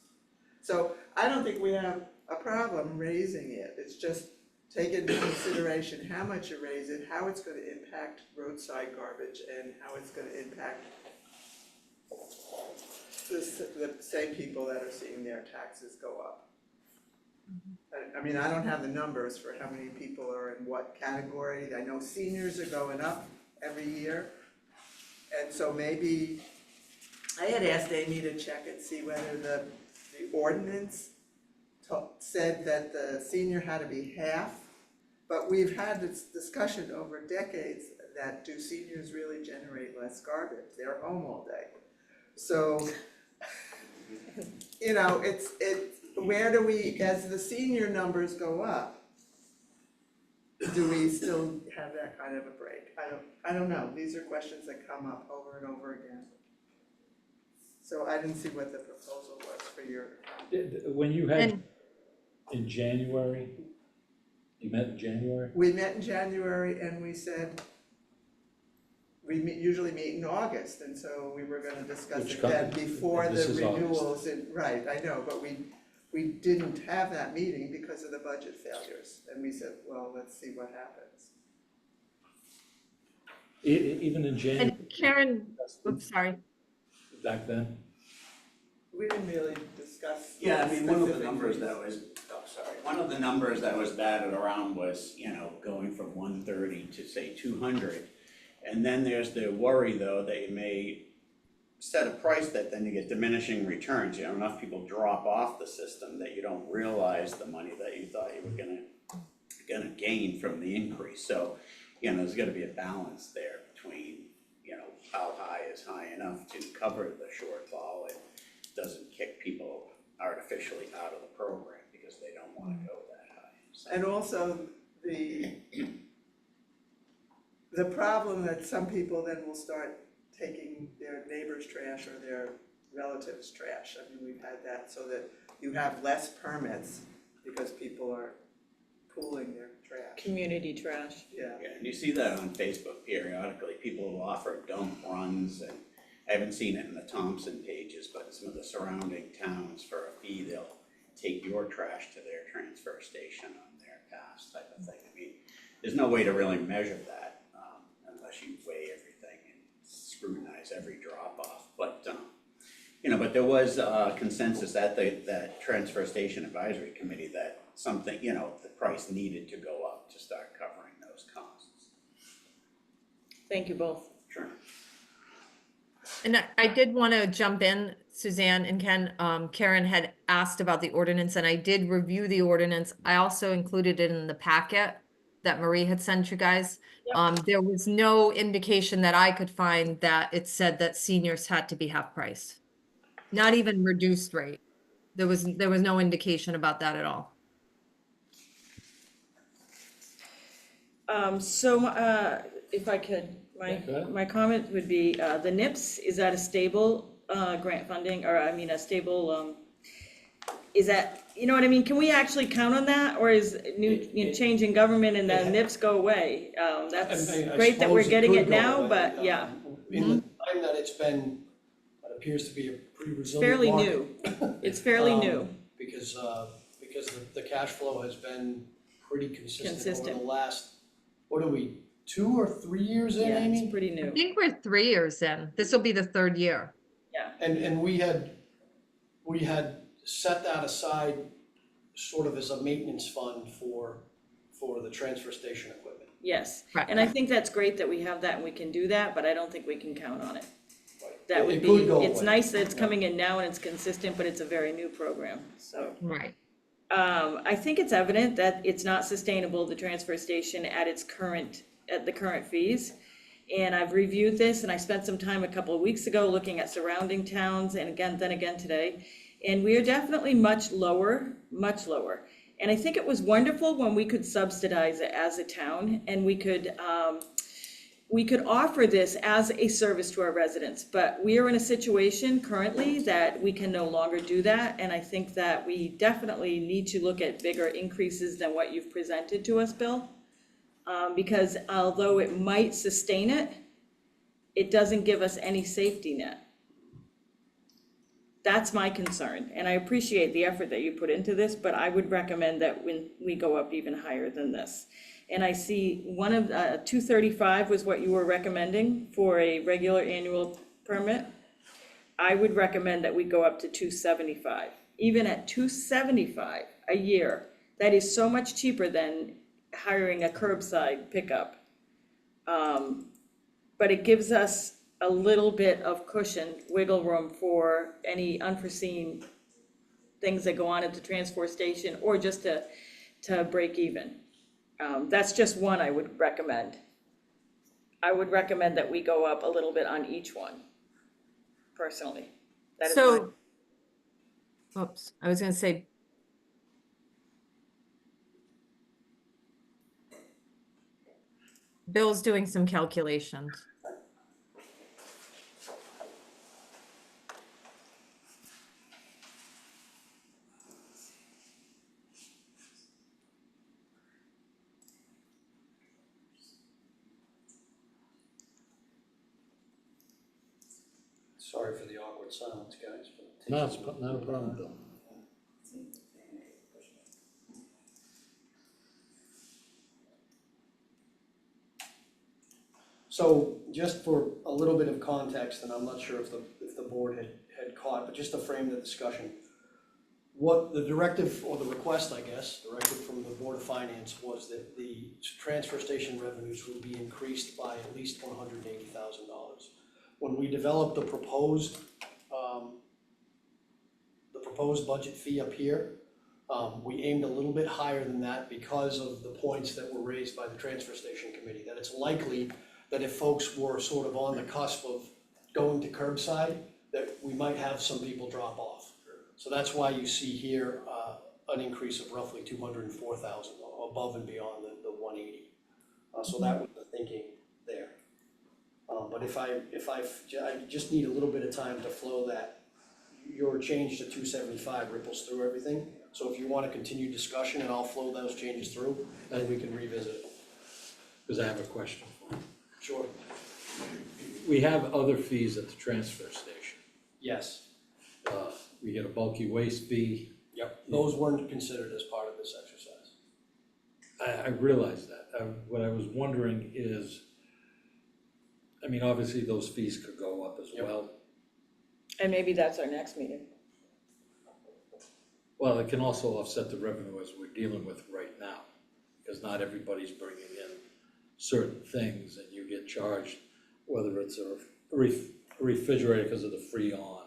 So I don't think we have a problem raising it, it's just take into consideration how much you raise it, how it's gonna impact roadside garbage, and how it's gonna impact the same people that are seeing their taxes go up. I mean, I don't have the numbers for how many people are in what category. I know seniors are going up every year. And so maybe, I had asked Amy to check and see whether the ordinance said that the senior had to be half. But we've had this discussion over decades that do seniors really generate less garbage? They're home all day. So, you know, where do we, as the senior numbers go up, do we still have that kind of a break? I don't know, these are questions that come up over and over again. So I didn't see what the proposal was for your, When you had, And in January, you met in January? we met in January and we said, usually meet in August, and so we were gonna discuss Which it then company? before This the is August. renewals, right, I know, but we didn't have that meeting because of the budget failures, and we said, well, let's see what happens. Even in January, and Karen, oops, sorry. back then? We didn't really discuss. Yeah, I mean, one of the specific numbers things. that was, one of the numbers that was batted around was, you know, going from 130 to say 200. And then there's the worry though that you may set a price that then you get diminishing returns, you know, enough people drop off the system that you don't realize the money that you thought you were gonna gain from the increase. So, you know, there's gotta be a balance there between, you know, how high is high enough to cover the shortfall and doesn't kick people artificially out of the program because they don't wanna go that high. So- And also the problem that some people then will start taking their neighbor's trash or their relatives' trash. I mean, we've had that so that you have less permits because people are pooling their trash. Community trash. Yeah, Yeah, and you see that on Facebook periodically, people will offer dump runs and I haven't seen it in the Thompson pages, but some of the surrounding towns, for a fee, they'll take your trash to their transfer station on their pass type of thing. I mean, there's no way to really measure that, unless you weigh everything and scrutinize every drop off, but, but there was consensus at that transfer station advisory committee that something, the price needed to go up to start covering those costs. Thank you both. Sure. And I did want to jump in, Suzanne and Ken. Karen had asked about the ordinance, and I did review the ordinance. I also included it in the packet that Marie had sent you guys. There was no indication that I could find that it said that seniors had to be half price. Not even reduced rate. There was no indication about that at all. If I could, Yeah, go ahead. my comment would be, the NIPS, is that a stable, grant funding, or a stable, is that, you know what I mean? Can we actually count on that, or is change in government and the NIPS go away? That's I great that we're suppose it getting could it go now, away. but yeah, In the time that it's been, what appears to be a pretty resilient fairly market. new. It's fairly new. Because the cash flow has been pretty consistent over Consistent. the last, what are we, 2 or 3 years in, Yeah, Amy? it's pretty I new, think we're 3 years in. This will be the 3rd year. yeah. And we had set that aside sort of as a maintenance fund for the transfer station equipment. Yes, Right. and I think that's great that we have that and we can do that, but I don't think we can count on it. Right. That would It be, could go it's away. nice that it's coming in now and it's consistent, but it's a very new program, so. Right. I think it's evident that it's not sustainable, the transfer station at the current fees. And I've reviewed this and I spent some time a couple of weeks ago looking at surrounding towns and then again today. And we are definitely much lower. And I think it was wonderful when we could subsidize it as a town and we could offer this as a service to our residents, but we are in a situation currently that we can no longer do that, and I think that we definitely need to look at bigger increases than what you've presented to us, Bill. Because although it might sustain it, it doesn't give us any safety net. That's my concern, and I appreciate the effort that you put into this, but I would recommend that when we go up even higher than this. And I see one of, 235 was what you were recommending for a regular annual permit. I would recommend that we go up to 275. Even at 275 a year, that is so much cheaper than hiring a curbside pickup. But it gives us a little bit of cushion, wiggle room for any unforeseen things that go on at the transfer station or just to break even. That's just one I would recommend. I would recommend that we go up a little bit on each one, personally. That is So, oops, I was gonna say. Bill's doing some calculations. Sorry for the awkward silence, guys. But it No, takes it's a moment. not a problem, Bill. So just for a little bit of context, and I'm not sure if the board had caught, but just to frame the discussion. What the directive, or the request, I guess, directive from the Board of Finance was that the transfer station revenues would be increased by at least $180,000. When we developed the proposed budget fee up here, we aimed a little bit higher than that because of the points that were raised by the transfer station committee, that it's likely that if folks were sort of on the cusp of going to curbside, that we might have some people drop off. So that's why you see here an increase of roughly 204,000 above and beyond the 180. So that was the thinking there. But I just need a little bit of time to flow that. Your change to 275 ripples through everything. So if you want to continue discussion and I'll flow those changes through, then we can revisit it. Because I have a question for you. Sure. we have other fees at the transfer station. Yes, We get a bulky waste fee. yep, those weren't considered as part of this exercise. I realize that. What I was wondering is, I mean, obviously those fees could go up as Yep. well. And maybe that's our next meeting. Well, it can also offset the revenue as we're dealing with right now, because not everybody's bringing in certain things and you get charged, whether it's a refrigerator because of the Freon,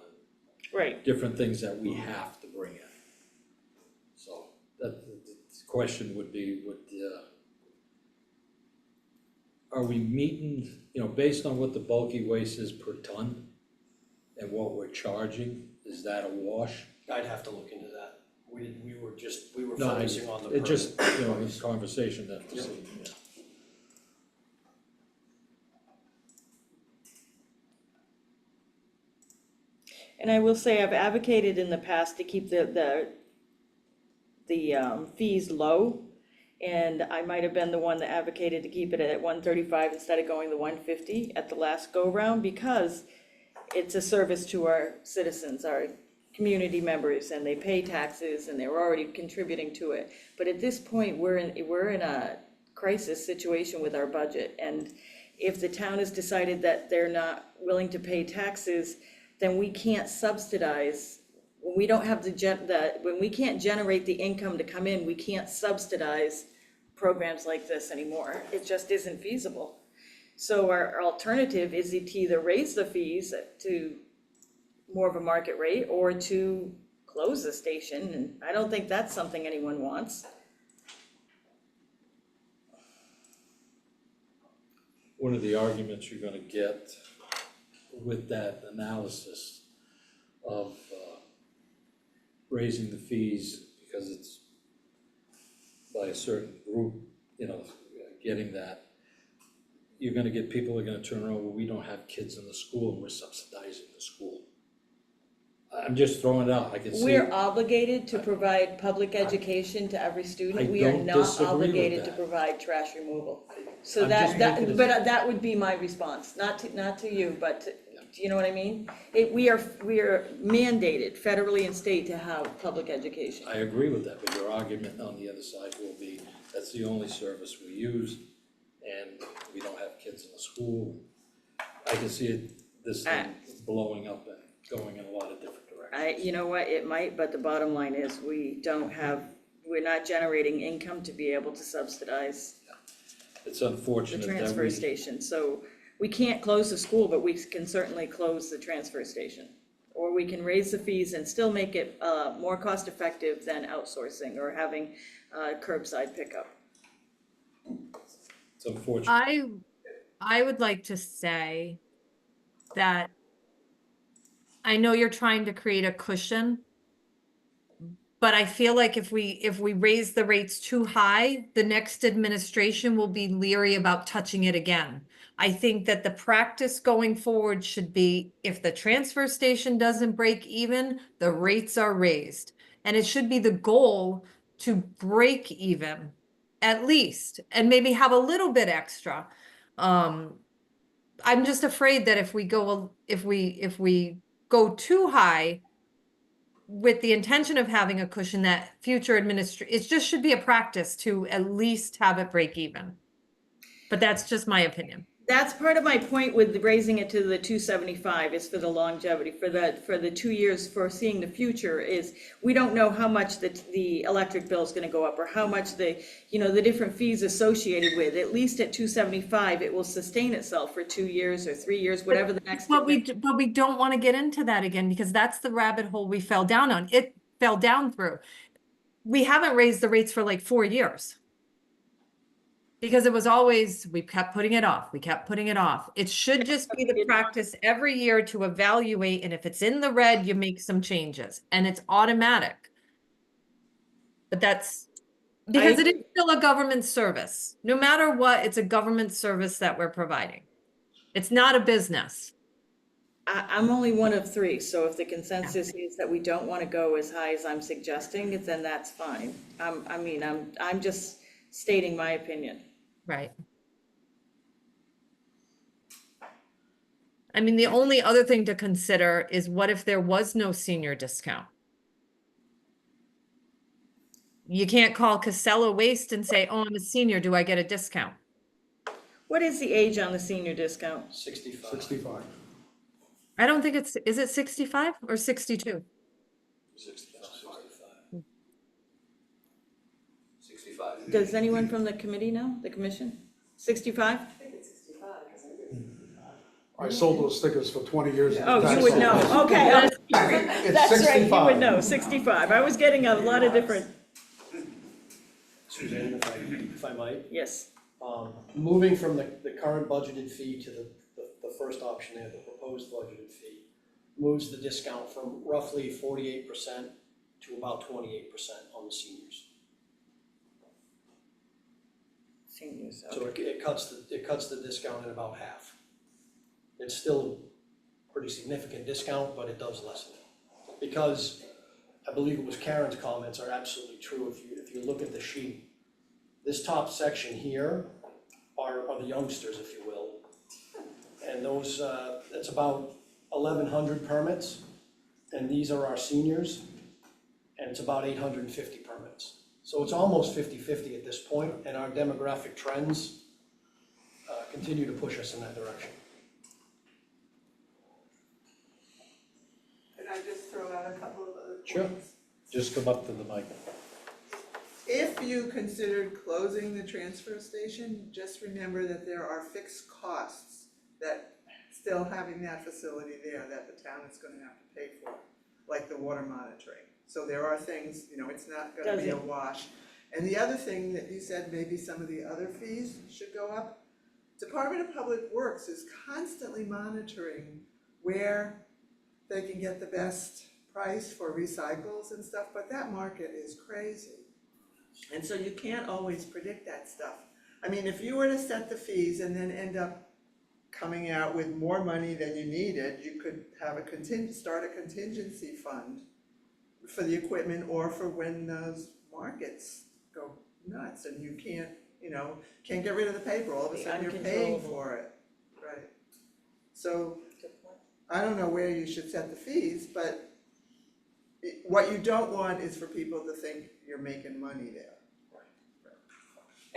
Right. different things that we have to bring in. So that, the question would be, are we meeting, based on what the bulky waste is per ton and what we're charging, is that a wash? I'd have to look into that. We were No, focusing on the it just, permit. this conversation that to Yep. see, yeah. And I will say I've advocated in the past to keep the fees low. And I might have been the one that advocated to keep it at 135 instead of going the 150 at the last go-round, because it's a service to our citizens, our community members, and they pay taxes and they're already contributing to it. But at this point, we're in a crisis situation with our budget. And if the town has decided that they're not willing to pay taxes, then we can't subsidize. When we don't have when we can't generate the income to come in, we can't subsidize programs like this anymore. It just isn't feasible. So our alternative is to either raise the fees to more of a market rate or to close the station, and I don't think that's something anyone wants. One of the arguments you're gonna get with that analysis of raising the fees because it's by a certain group, getting that, you're gonna get people who are gonna turn around, well, we don't have kids in the school and we're subsidizing the school. I'm just throwing it out, I can see. We're obligated to provide public education to every I student. We are don't not disagree with obligated to that. provide trash removal. So I'm just making it- but that would be my response, not to you, but do you know what I mean? We are mandated federally and state to have public education. I agree with that, but your argument on the other side will be, that's the only service we use, and we don't have kids in the school. I can see this thing blowing up and going in a lot of different directions. You know what, it might, but the bottom line is we're not generating income to be able to subsidize It's the unfortunate that transfer we, station. So we can't close the school, but we can certainly close the transfer station. Or we can raise the fees and still make it more cost effective than outsourcing or having curbside pickup. it's unfortunate. I would like to say that I know you're trying to create a cushion, but I feel like if we raise the rates too high, the next administration will be leery about touching it again. I think that the practice going forward should be, if the transfer station doesn't break even, the rates are raised. And it should be the goal to break even, at least, and maybe have a little bit extra. I'm just afraid that if we go too high with the intention of having a cushion, that future it just should be a practice to at least have it break even. But that's just my opinion. That's part of my point with raising it to the 275 is for the longevity, for the 2 years foreseeing the future is we don't know how much the electric bill is gonna go up or how much the different fees associated with. At least at 275, it will sustain itself for 2 years or 3 years, whatever the next. But we don't want to get into that again, because that's the rabbit hole we fell down on. It fell down through. We haven't raised the rates for like 4 years. Because it was always, we kept putting it off, we kept putting it off. It should just be the practice every year to evaluate, and if it's in the red, you make some changes, and it's automatic. But that's, because it is still a government service. No matter what, it's a government service that we're providing. It's not a business. I'm only one of 3, so if the consensus is that we don't want to go as high as I'm suggesting, then that's fine. I'm just stating my opinion. Right. I mean, the only other thing to consider is what if there was no senior discount? You can't call Casella Waste and say, oh, I'm a senior, do I get a discount? What is the age on the senior discount? 65. 65. I don't think is it 65 or 62? 65. Does anyone from the committee know, the commission? 65? I sold those stickers for 20 years. Oh, you would know, okay, It's that's right, you 65. would know, 65. I was getting a lot of different, Suzanne, if I might, yes. moving from the current budgeted fee to the first option there, the proposed budgeted fee, moves the discount from roughly 48% to about 28% on the seniors. Seniors, So okay. it cuts the discount in about half. It's still a pretty significant discount, but it does lessen it. Because I believe it was Karen's comments are absolutely true. If you look at the sheet, this top section here are the youngsters, if you will. And those, that's about 1,100 permits, and these are our seniors, and it's about 850 permits. So it's almost 50-50 at this point, and our demographic trends continue to push us in that direction. Can I just throw out a couple of other points? Sure. Just come up to the mic. If you considered closing the transfer station, just remember that there are fixed costs that still having that facility there that the town is gonna have to pay for, like the water monitoring. So there are things, you know, it's not gonna be a wash. And the other thing that you said, maybe some of the other fees should go up. Department of Public Works is constantly monitoring where they can get the best price for recycles and stuff, but that market is crazy. And so you can't always predict that stuff. I mean, if you were to set the fees and then end up coming out with more money than you needed, you could have start a contingency fund for the equipment or for when those markets go nuts and you can't, can't get rid of the paper, all of a The sudden you're paying uncontrollable. for it, right? So, I don't know where you should set the fees, but what you don't want is for people to think you're making money there.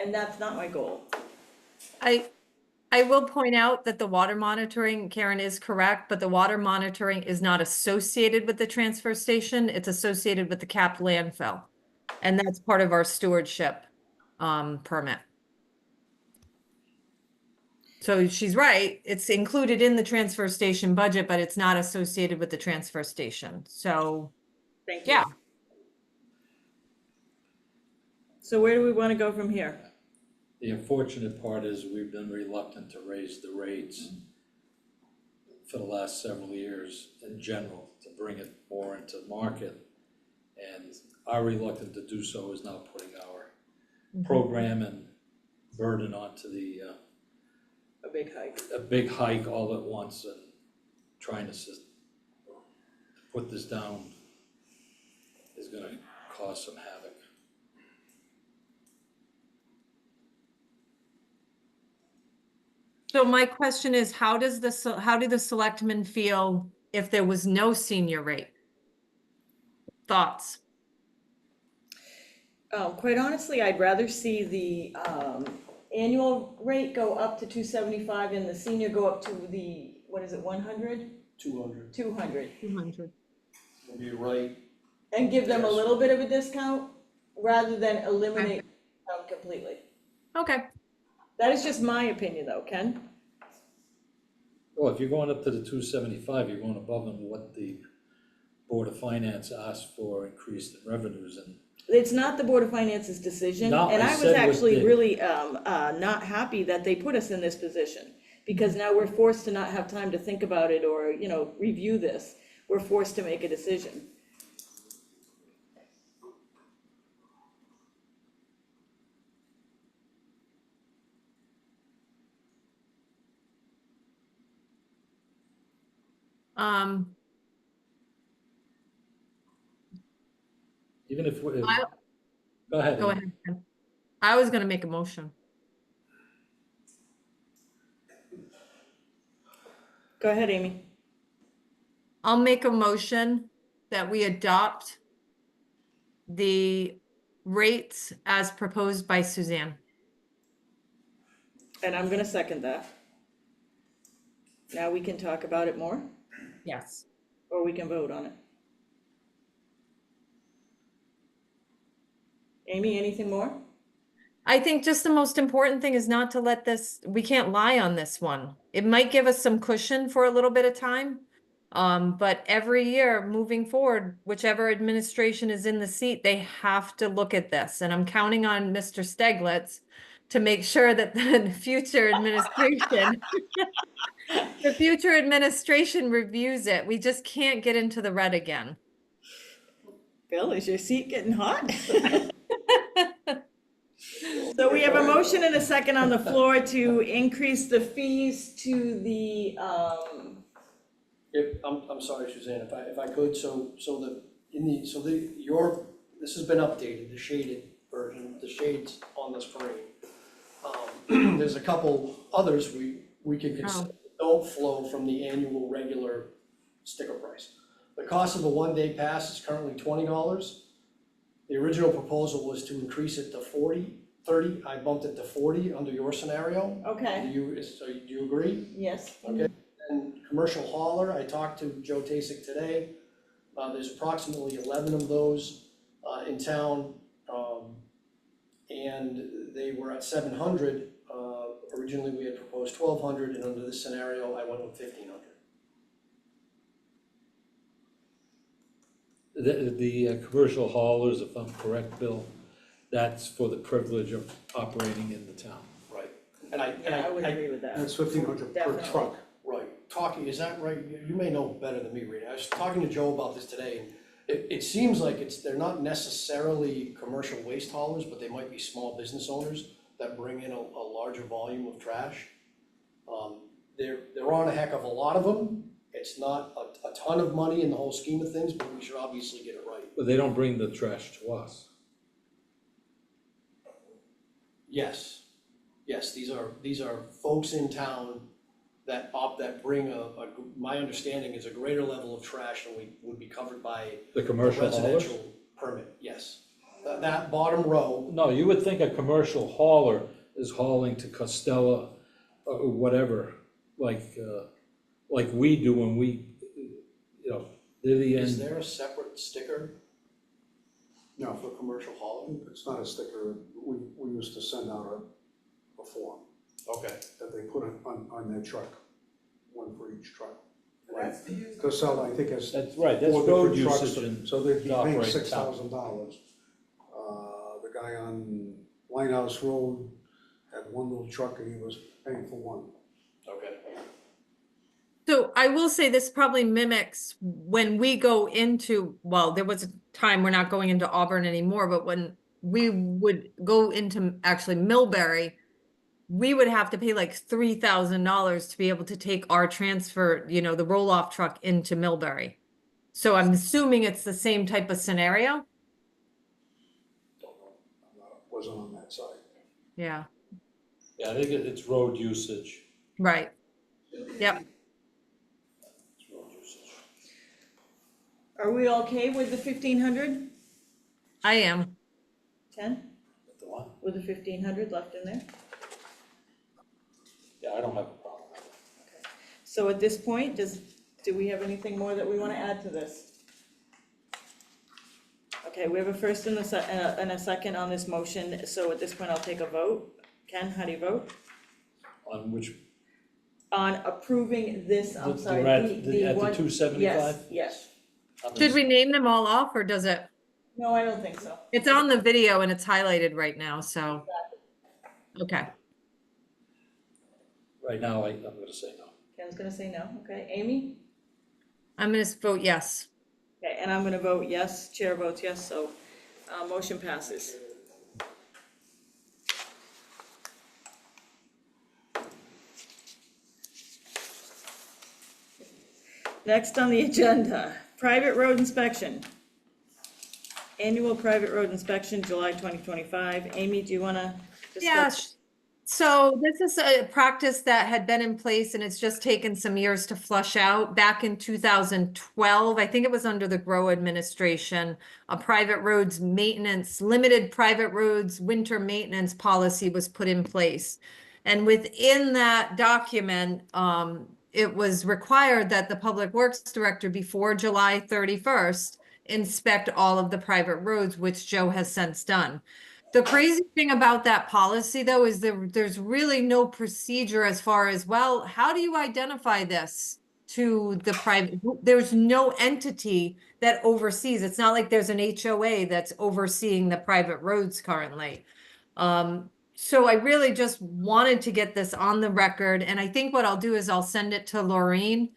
And that's not my goal. I will point out that the water monitoring, Karen is correct, but the water monitoring is not associated with the transfer station. It's associated with the capped landfill. And that's part of our stewardship permit. So she's right, it's included in the transfer station budget, but it's not associated with the transfer station. So, Thank you. yeah. So where do we want to go from here? The unfortunate part is we've been reluctant to raise the rates for the last several years in general, to bring it more into market. And our reluctance to do so is now putting our program and burden onto the, A big hike. a big hike all at once, and trying to put this down is gonna cause some havoc. So my question is, how do the selectmen feel if there was no senior rate? Thoughts? Quite honestly, I'd rather see the annual rate go up to 275 and the senior go up to the, what is it, 100? 200, 200. 200. you're right. And give them a little bit of a discount rather than eliminate them completely. Okay. That is just my opinion though, Ken. Well, if you're going up to the 275, you're going above and what the Board of Finance asked for increased in revenues, and It's not the Board of Finance's decision, No, and I I was said what actually they- really not happy that they put us in this position. Because now we're forced to not have time to think about it or, review this. We're forced to make a decision. even if, go Go ahead. ahead. Ken. I was gonna make a motion. Go ahead, Amy. I'll make a motion that we adopt the rates as proposed by Suzanne. And I'm gonna second that. Now we can talk about it more, Yes. or we can vote on it. Amy, anything more? I think just the most important thing is not to let this, we can't lie on this one. It might give us some cushion for a little bit of time. But every year moving forward, whichever administration is in the seat, they have to look at this. And I'm counting on Mr. Steglitz to make sure that the future administration, the future administration reviews it. We just can't get into the red again. Bill, is your seat getting hot? So we have a motion and a second on the floor to increase the fees to the, I'm sorry, Suzanne, if I could, this has been updated, the shaded version, the shades on the screen. There's a couple others we can consider, don't flow from the annual regular sticker price. The cost of a one-day pass is currently $20. The original proposal was to increase it to 30, I bumped it to 40 under your scenario. Do okay, you agree? yes. Okay, and commercial hauler, I talked to Joe Tasic today. There's approximately 11 of those in town. And they were at 700. Originally, we had proposed 1,200, and under this scenario, I went with 1,500. The commercial haulers, if I'm correct, Bill, that's for the privilege of operating in the town. Right. Yeah, I would agree with that. That's 1,500 per Definitely. truck. Right, is that right? You may know better than me, Rita. I was talking to Joe about this today, and it seems like they're not necessarily commercial waste haulers, but they might be small business owners that bring in a larger volume of trash. They're on a heck of a lot of them. It's not a ton of money in the whole scheme of things, but we should obviously get it right. But they don't bring the trash to us. Yes, these are folks in town that bring my understanding is a greater level of trash than we would be covered by The a commercial haulers? residential permit, yes. That bottom row, No, you would think a commercial hauler is hauling to Costello or whatever, like we do when we, they're the is end. there a separate sticker No, for commercial hauling? it's not a sticker. We used to send out a form Okay. that they put on their truck, one for each truck. That's to use. Casella, I think, has That's right, that's 4 road different trucks, usage and so they'd be to paying operate town. $6,000. The guy on Linehouse Road had one little truck and he was paying for one. Okay. So I will say this probably mimics when we go into, well, there was a time, we're not going into Auburn anymore, but when we would go into actually Millbury, we would have to pay like $3,000 to be able to take our transfer, the roll-off truck into Millbury. So I'm assuming it's the same type of scenario. Don't know, wasn't on that side. Yeah, Yeah, I think it's road usage. right. Yep. It's road usage. Are we okay with the 1,500? I am. Ken, The one? with the 1,500 left in there? Yeah, I don't have a problem with it. So at this point, do we have anything more that we want to add to this? Okay, we have a first and a second on this motion, so at this point, I'll take a vote. Ken, how do you vote? On which, On approving this, I'm The- sorry, the red- the- at the one. 275? Yes. Should we name them all off or does it? No, I don't think so. It's on the video and it's highlighted right now, so. Okay. right now, I'm gonna say no. Ken's gonna say no, okay. Amy? I'm gonna vote yes. Okay, and I'm gonna vote yes, chair votes yes, so, motion passes. Next on the agenda, private road inspection. Annual private road inspection, July 2025. Amy, do you wanna Yeah, discuss? So this is a practice that had been in place and it's just taken some years to flush out. Back in 2012, I think it was under the Grow administration, a private roads maintenance, limited private roads winter maintenance policy was put in place. And within that document, it was required that the Public Works Director before July 31st inspect all of the private roads, which Joe has since done. The crazy thing about that policy, though, is there's really no procedure as far as, well, how do you identify this to the private? There's no entity that oversees. It's not like there's an HOA that's overseeing the private roads currently. So I really just wanted to get this on the record, and I think what I'll do is I'll send it to Laureen,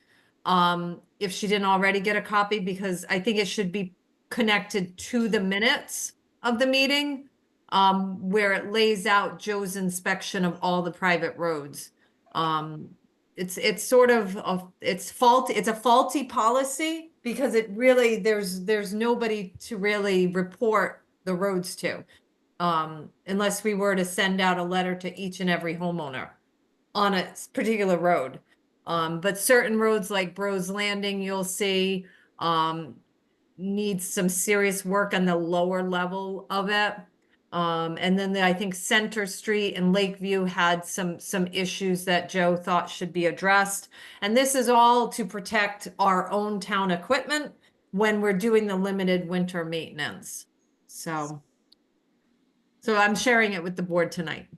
if she didn't already get a copy, because I think it should be connected to the minutes of the meeting, where it lays out Joe's inspection of all the private roads. It's sort of it's a faulty policy because it really, there's nobody to really report the roads to. Unless we were to send out a letter to each and every homeowner on a particular road. But certain roads like Bros Landing, you'll see, needs some serious work on the lower level of it. And then I think Center Street and Lakeview had some issues that Joe thought should be addressed. And this is all to protect our own town equipment when we're doing the limited winter maintenance. So I'm sharing it with the board tonight.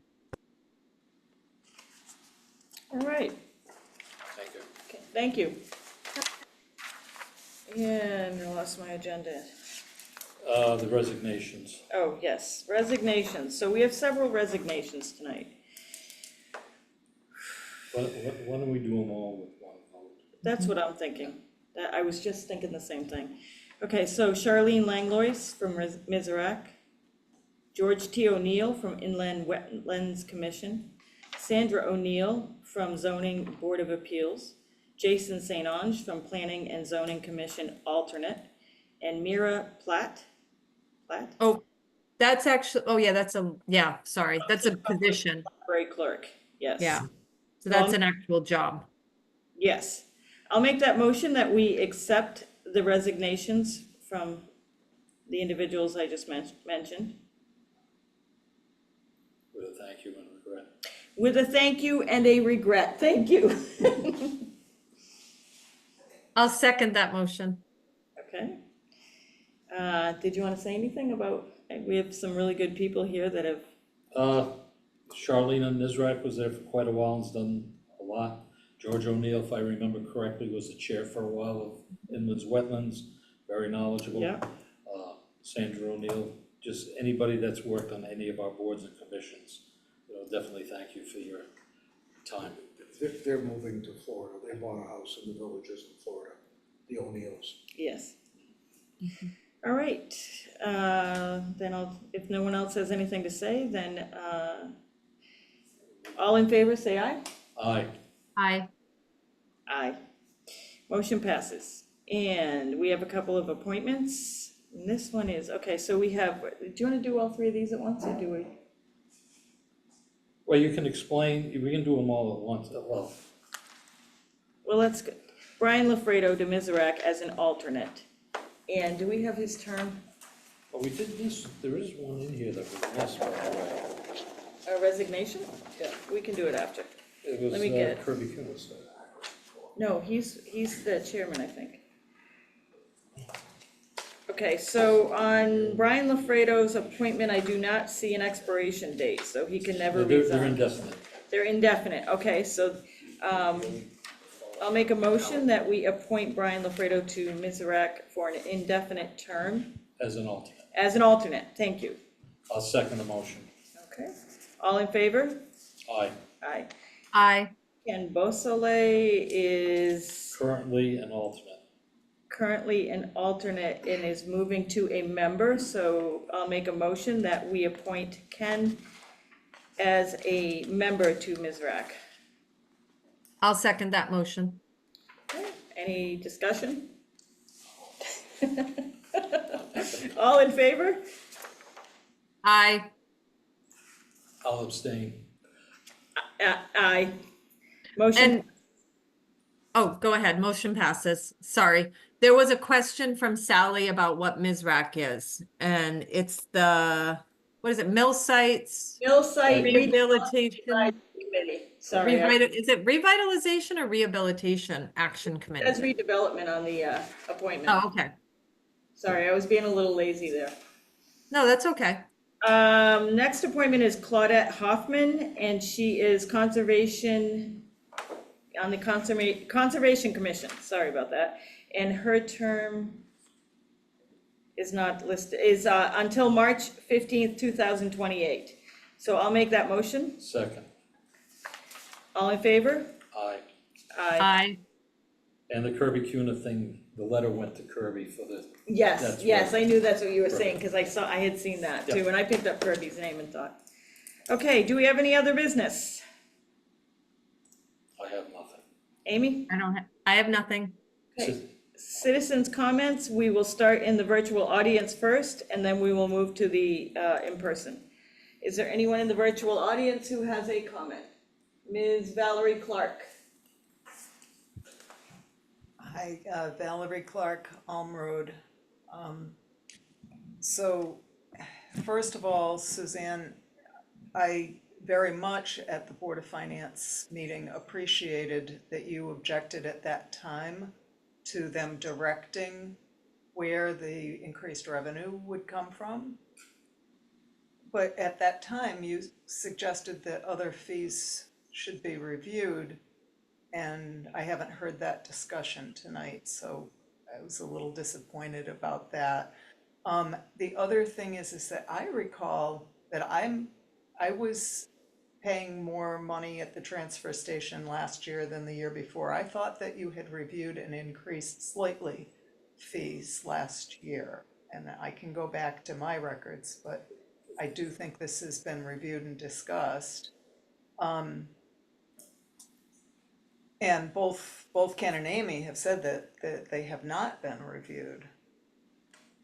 All right, Thank you. okay, thank you. And I lost my agenda. The resignations. Oh, yes, resignations. So we have several resignations tonight. Why don't we do them all with one vote? That's what I'm thinking. I was just thinking the same thing. Okay, so Charlene Langlois from Mizrac, George T. O'Neill from Inland Wetlands Commission, Sandra O'Neill from Zoning Board of Appeals, Jason St. Ange from Planning and Zoning Commission alternate, and Mira Platt. Oh, that's actually, oh yeah, sorry, that's a position. Library clerk, yes. Yeah. So that's an actual job. Yes. I'll make that motion that we accept the resignations from the individuals I just mentioned. With a thank you and regret. With a thank you and a regret. Thank you. I'll second that motion. Okay. Did you want to say anything about, we have some really good people here that have, Charlene and Nizrak was there for quite a while and's done a lot. George O'Neill, if I remember correctly, was the chair for a while of Inland's Wetlands, very knowledgeable. yeah, Sandra O'Neill, just anybody that's worked on any of our boards and commissions, definitely thank you for your time. They're moving to Florida. They bought a house in the Villages in Florida, the O'Neills. yes. All right, then if no one else has anything to say, then, all in favor, say aye. Aye. Aye. Aye. Motion passes. And we have a couple of appointments. And this one is, okay, so we have, do you want to do all three of these at once, or do we? Well, you can explain, we can do them all at once, Well, let's go. Brian Lafredo de Mizrac as an alternate. And do we have his term? Well, we did this, there is one in here that we missed, by the way. A resignation? Yeah, we can do it after. It was Let me get it. Kirby Kunis. No, he's the chairman, I think. Okay, so on Brian Lafredo's appointment, I do not see an expiration date, so he can never They're resign. indefinite. They're indefinite, okay, so, I'll make a motion that we appoint Brian Lafredo to Mizrac for an indefinite term As an alternate. as an alternate, thank you. I'll second the motion. Okay, all in favor? Aye. Aye. Aye. Ken Beausoleil is Currently an alternate. currently an alternate and is moving to a member, so I'll make a motion that we appoint Ken as a member to Mizrac. I'll second that motion. Okay, any discussion? All in favor? Aye. I'll abstain. Aye. Motion, And, oh, go ahead, motion passes, sorry. There was a question from Sally about what MISRAC is, and it's the, what is it, mill sites? mill site Rehabilitation, committee, sorry, is it revitalization or rehabilitation action that's committee? redevelopment on the appointment. Oh, okay, Sorry, I was being a little lazy there. no, that's okay. Next appointment is Claudette Hoffman, and she is conservation, on the Conservation Commission, sorry about that. And her term is not listed, is until March 15th, 2028. So I'll make that motion. Second, All in favor? aye. Aye. Aye, And the Kirby CUNA thing, the letter went to Kirby for the, Yes, That's yes, right. I knew that's what you were Right. saying, because I had seen that too, Yep. and I picked up Kirby's name and thought. Okay, do we have any other business? I have nothing. Amy? I have nothing. Okay. Citizens' comments, we will start in the virtual audience first, and then we will move to the in-person. Is there anyone in the virtual audience who has a comment? Ms. Valerie Clark. Hi, Valerie Clark, Alm Road. So, first of all, Suzanne, I very much at the Board of Finance meeting appreciated that you objected at that time to them directing where the increased revenue would come from. But at that time, you suggested that other fees should be reviewed, and I haven't heard that discussion tonight, so I was a little disappointed about that. The other thing is that I recall that I was paying more money at the transfer station last year than the year before. I thought that you had reviewed and increased slightly fees last year, and I can go back to my records, but I do think this has been reviewed and discussed. And both Ken and Amy have said that they have not been reviewed.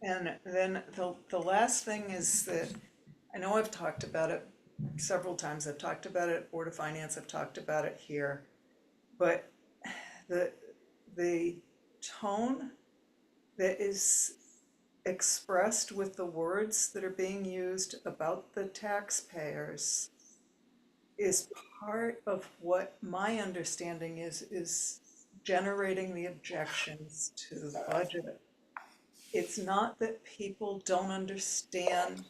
And then the last thing is that, I know I've talked about it several times, I've talked about it at Board of Finance, I've talked about it here, but the tone that is expressed with the words that are being used about the taxpayers is part of what my understanding is generating the objections to the budget. It's not that people don't understand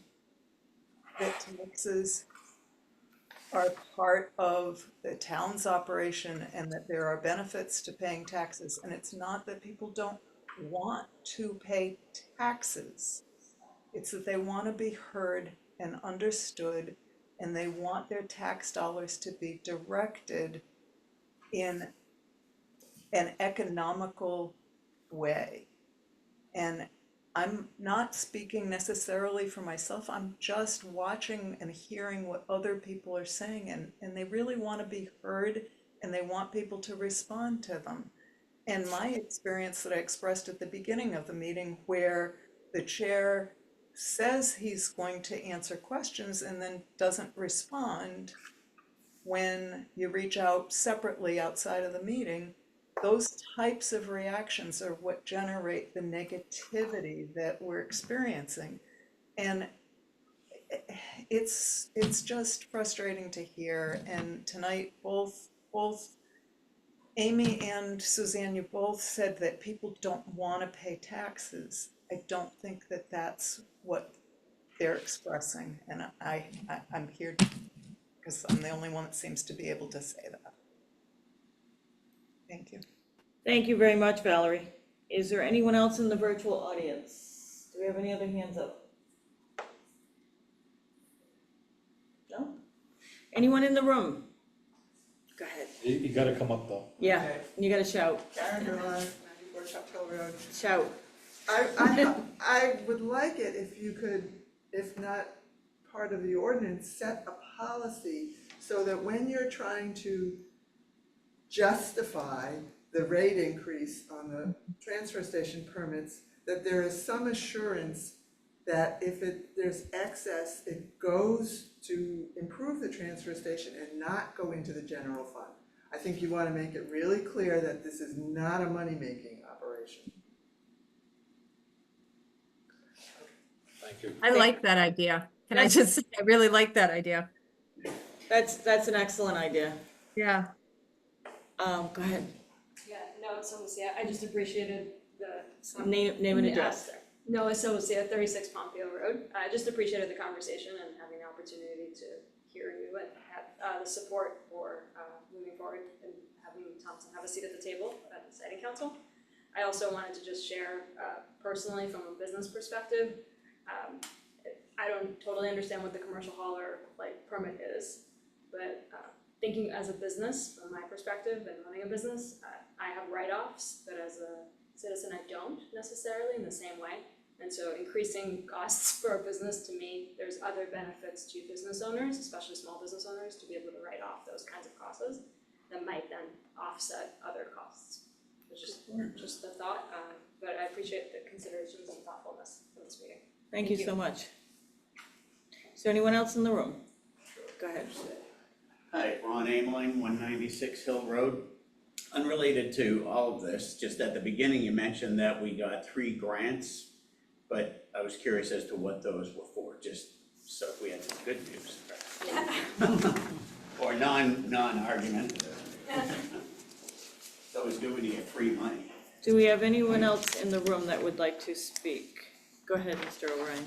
that taxes are part of the town's operation and that there are benefits to paying taxes. And it's not that people don't want to pay taxes. It's that they want to be heard and understood, and they want their tax dollars to be directed in an economical way. And I'm not speaking necessarily for myself, I'm just watching and hearing what other people are saying, and they really want to be heard and they want people to respond to them. And my experience that I expressed at the beginning of the meeting, where the chair says he's going to answer questions and then doesn't respond when you reach out separately outside of the meeting, those types of reactions are what generate the negativity that we're experiencing. And it's just frustrating to hear. And tonight, both Amy and Suzanne, you both said that people don't want to pay taxes. I don't think that that's what they're expressing, and I'm here because I'm the only one that seems to be able to say that. Thank you. Thank you very much, Valerie. Is there anyone else in the virtual audience? Do we have any other hands up? No? Anyone in the room? Go ahead. You gotta come up though. Yeah, Okay. you gotta shout, Karen Durant, 94 Chapel Road. shout. I would like it if you could, if not part of the ordinance, set a policy so that when you're trying to justify the rate increase on the transfer station permits, that there is some assurance that if there's excess, it goes to improve the transfer station and not go into the general fund. I think you wanna make it really clear that this is not a money-making operation. Thank you. I like that idea. Can I just say, I really like that idea. That's an excellent idea. Yeah. Go ahead. Yeah, Noah Socia, I just appreciated the. Name and address. Noah Socia, 36 Pompeo Road. I just appreciated the conversation and having the opportunity to hear you and have the support for moving forward and having Thompson have a seat at the table at the siting council. I also wanted to just share personally from a business perspective, I don't totally understand what the commercial hauler permit is, but thinking as a business, from my perspective and running a business, I have write-offs, but as a citizen, I don't necessarily in the same way. And so increasing costs for a business, to me, there's other benefits to business owners, especially small business owners, to be able to write off those kinds of costs that might then offset other costs. It's just a thought, but I appreciate the considerations and thoughtfulness in this meeting. Thank you so much. Is there anyone else in the room? Go ahead. Hi, Ron Ameling, 196 Hill Road. Unrelated to all of this, just at the beginning you mentioned that we got 3 grants, but I was curious as to what those were for, just so if we had some good news. Or non-argument. It's always good when you get free money. Do we have anyone else in the room that would like to speak? Go ahead, Mr. O'Brien.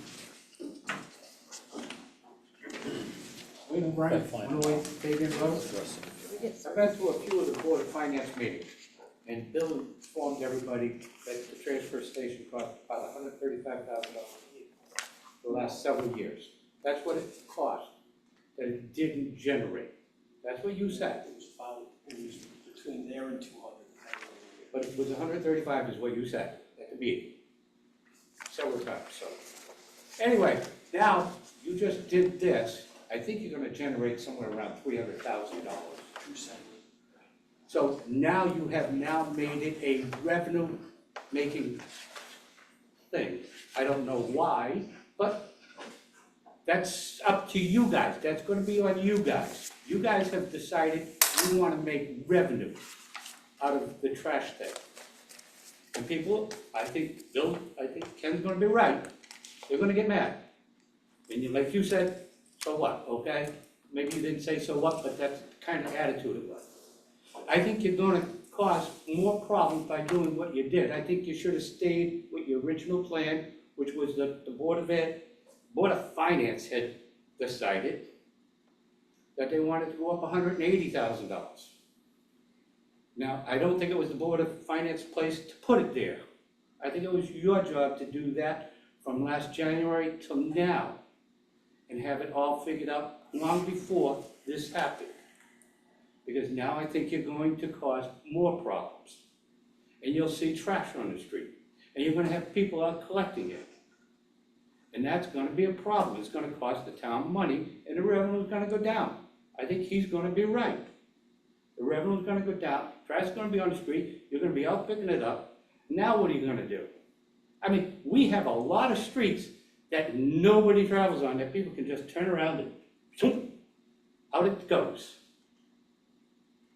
Wayne O'Brien, 108 Fabian Road. I've been to a few of the Board of Finance meetings, and Bill informed everybody that the transfer station cost about $135,000 a year for the last several years. That's what it cost, that it didn't generate. That's what you said. It was between there and 200. But it was 135 is what you said at the meeting, several times, so. Anyway, now, you just did this, I think you're gonna generate somewhere around $300,000. So now you have now made it a revenue-making thing. I don't know why, but that's up to you guys, that's gonna be on you guys. You guys have decided you wanna make revenue out of the trash thing. And people, I think Ken's gonna be right, they're gonna get mad. And like you said, so what, okay? Maybe you didn't say so what, but that's the kind of attitude it was. I think you're gonna cause more problems by doing what you did. I think you should have stayed with your original plan, which was the Board of Finance had decided that they wanted to go up $180,000. Now, I don't think it was the Board of Finance place to put it there. I think it was your job to do that from last January till now and have it all figured out long before this happened. Because now I think you're going to cause more problems. And you'll see trash on the street. And you're gonna have people out collecting it. And that's gonna be a problem. It's gonna cost the town money and the revenue's gonna go down. I think he's gonna be right. The revenue's gonna go down, trash is gonna be on the street, you're gonna be out picking it up. Now what are you gonna do? I mean, we have a lot of streets that nobody travels on, that people can just turn around and zoom, out it goes.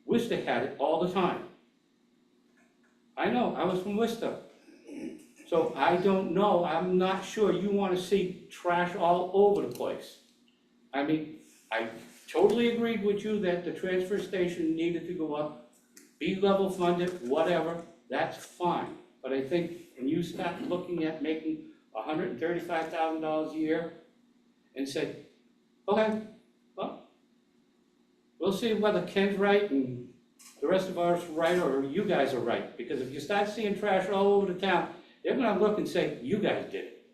Worcester had it all the time. I know, I was from Worcester. So I don't know, I'm not sure you wanna see trash all over the place. I mean, I totally agreed with you that the transfer station needed to go up, be level funded, whatever, that's fine. But I think when you start looking at making $135,000 a year and say, okay, well, we'll see whether Ken's right and the rest of us are right or you guys are right. Because if you start seeing trash all over the town, they're gonna look and say, you guys did it.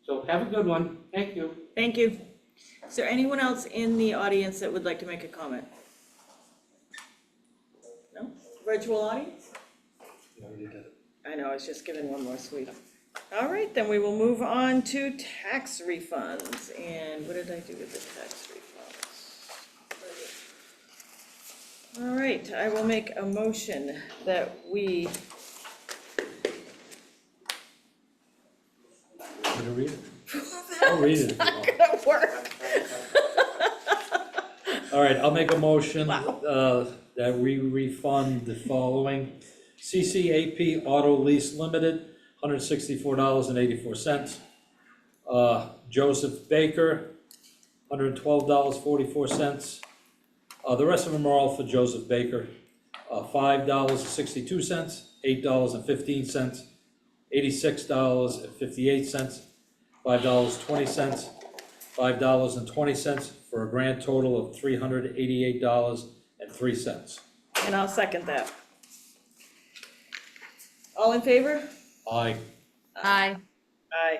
So have a good one, thank you. Thank you. Is there anyone else in the audience that would like to make a comment? No? Virtual audience? You already did it. I know, I was just giving one more sweep. All right, then we will move on to tax refunds. And what did I do with the tax refunds? All right, I will make a motion that we, Want me to read it? I'll read it if you want. Gonna work. All right, I'll make a motion, Wow. that we refund the following. CCAP Auto Lease Limited, $164.84. Joseph Baker, $112.44. The rest of them are all for Joseph Baker. $5.62, $8.15, $86.58, $5.20, $5.20, for a grand total of $388.03. And I'll second that. All in favor? Aye. Aye. Aye.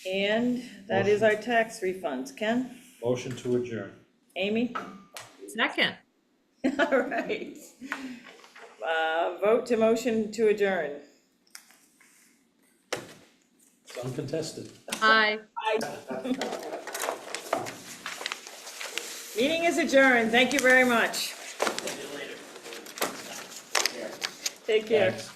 And that is our tax refunds. Ken? Motion to adjourn. Amy? Second. All right. Vote to motion to adjourn. It's uncontested. Aye. Aye. Meeting is adjourned. Thank you very much. Take care. Thanks.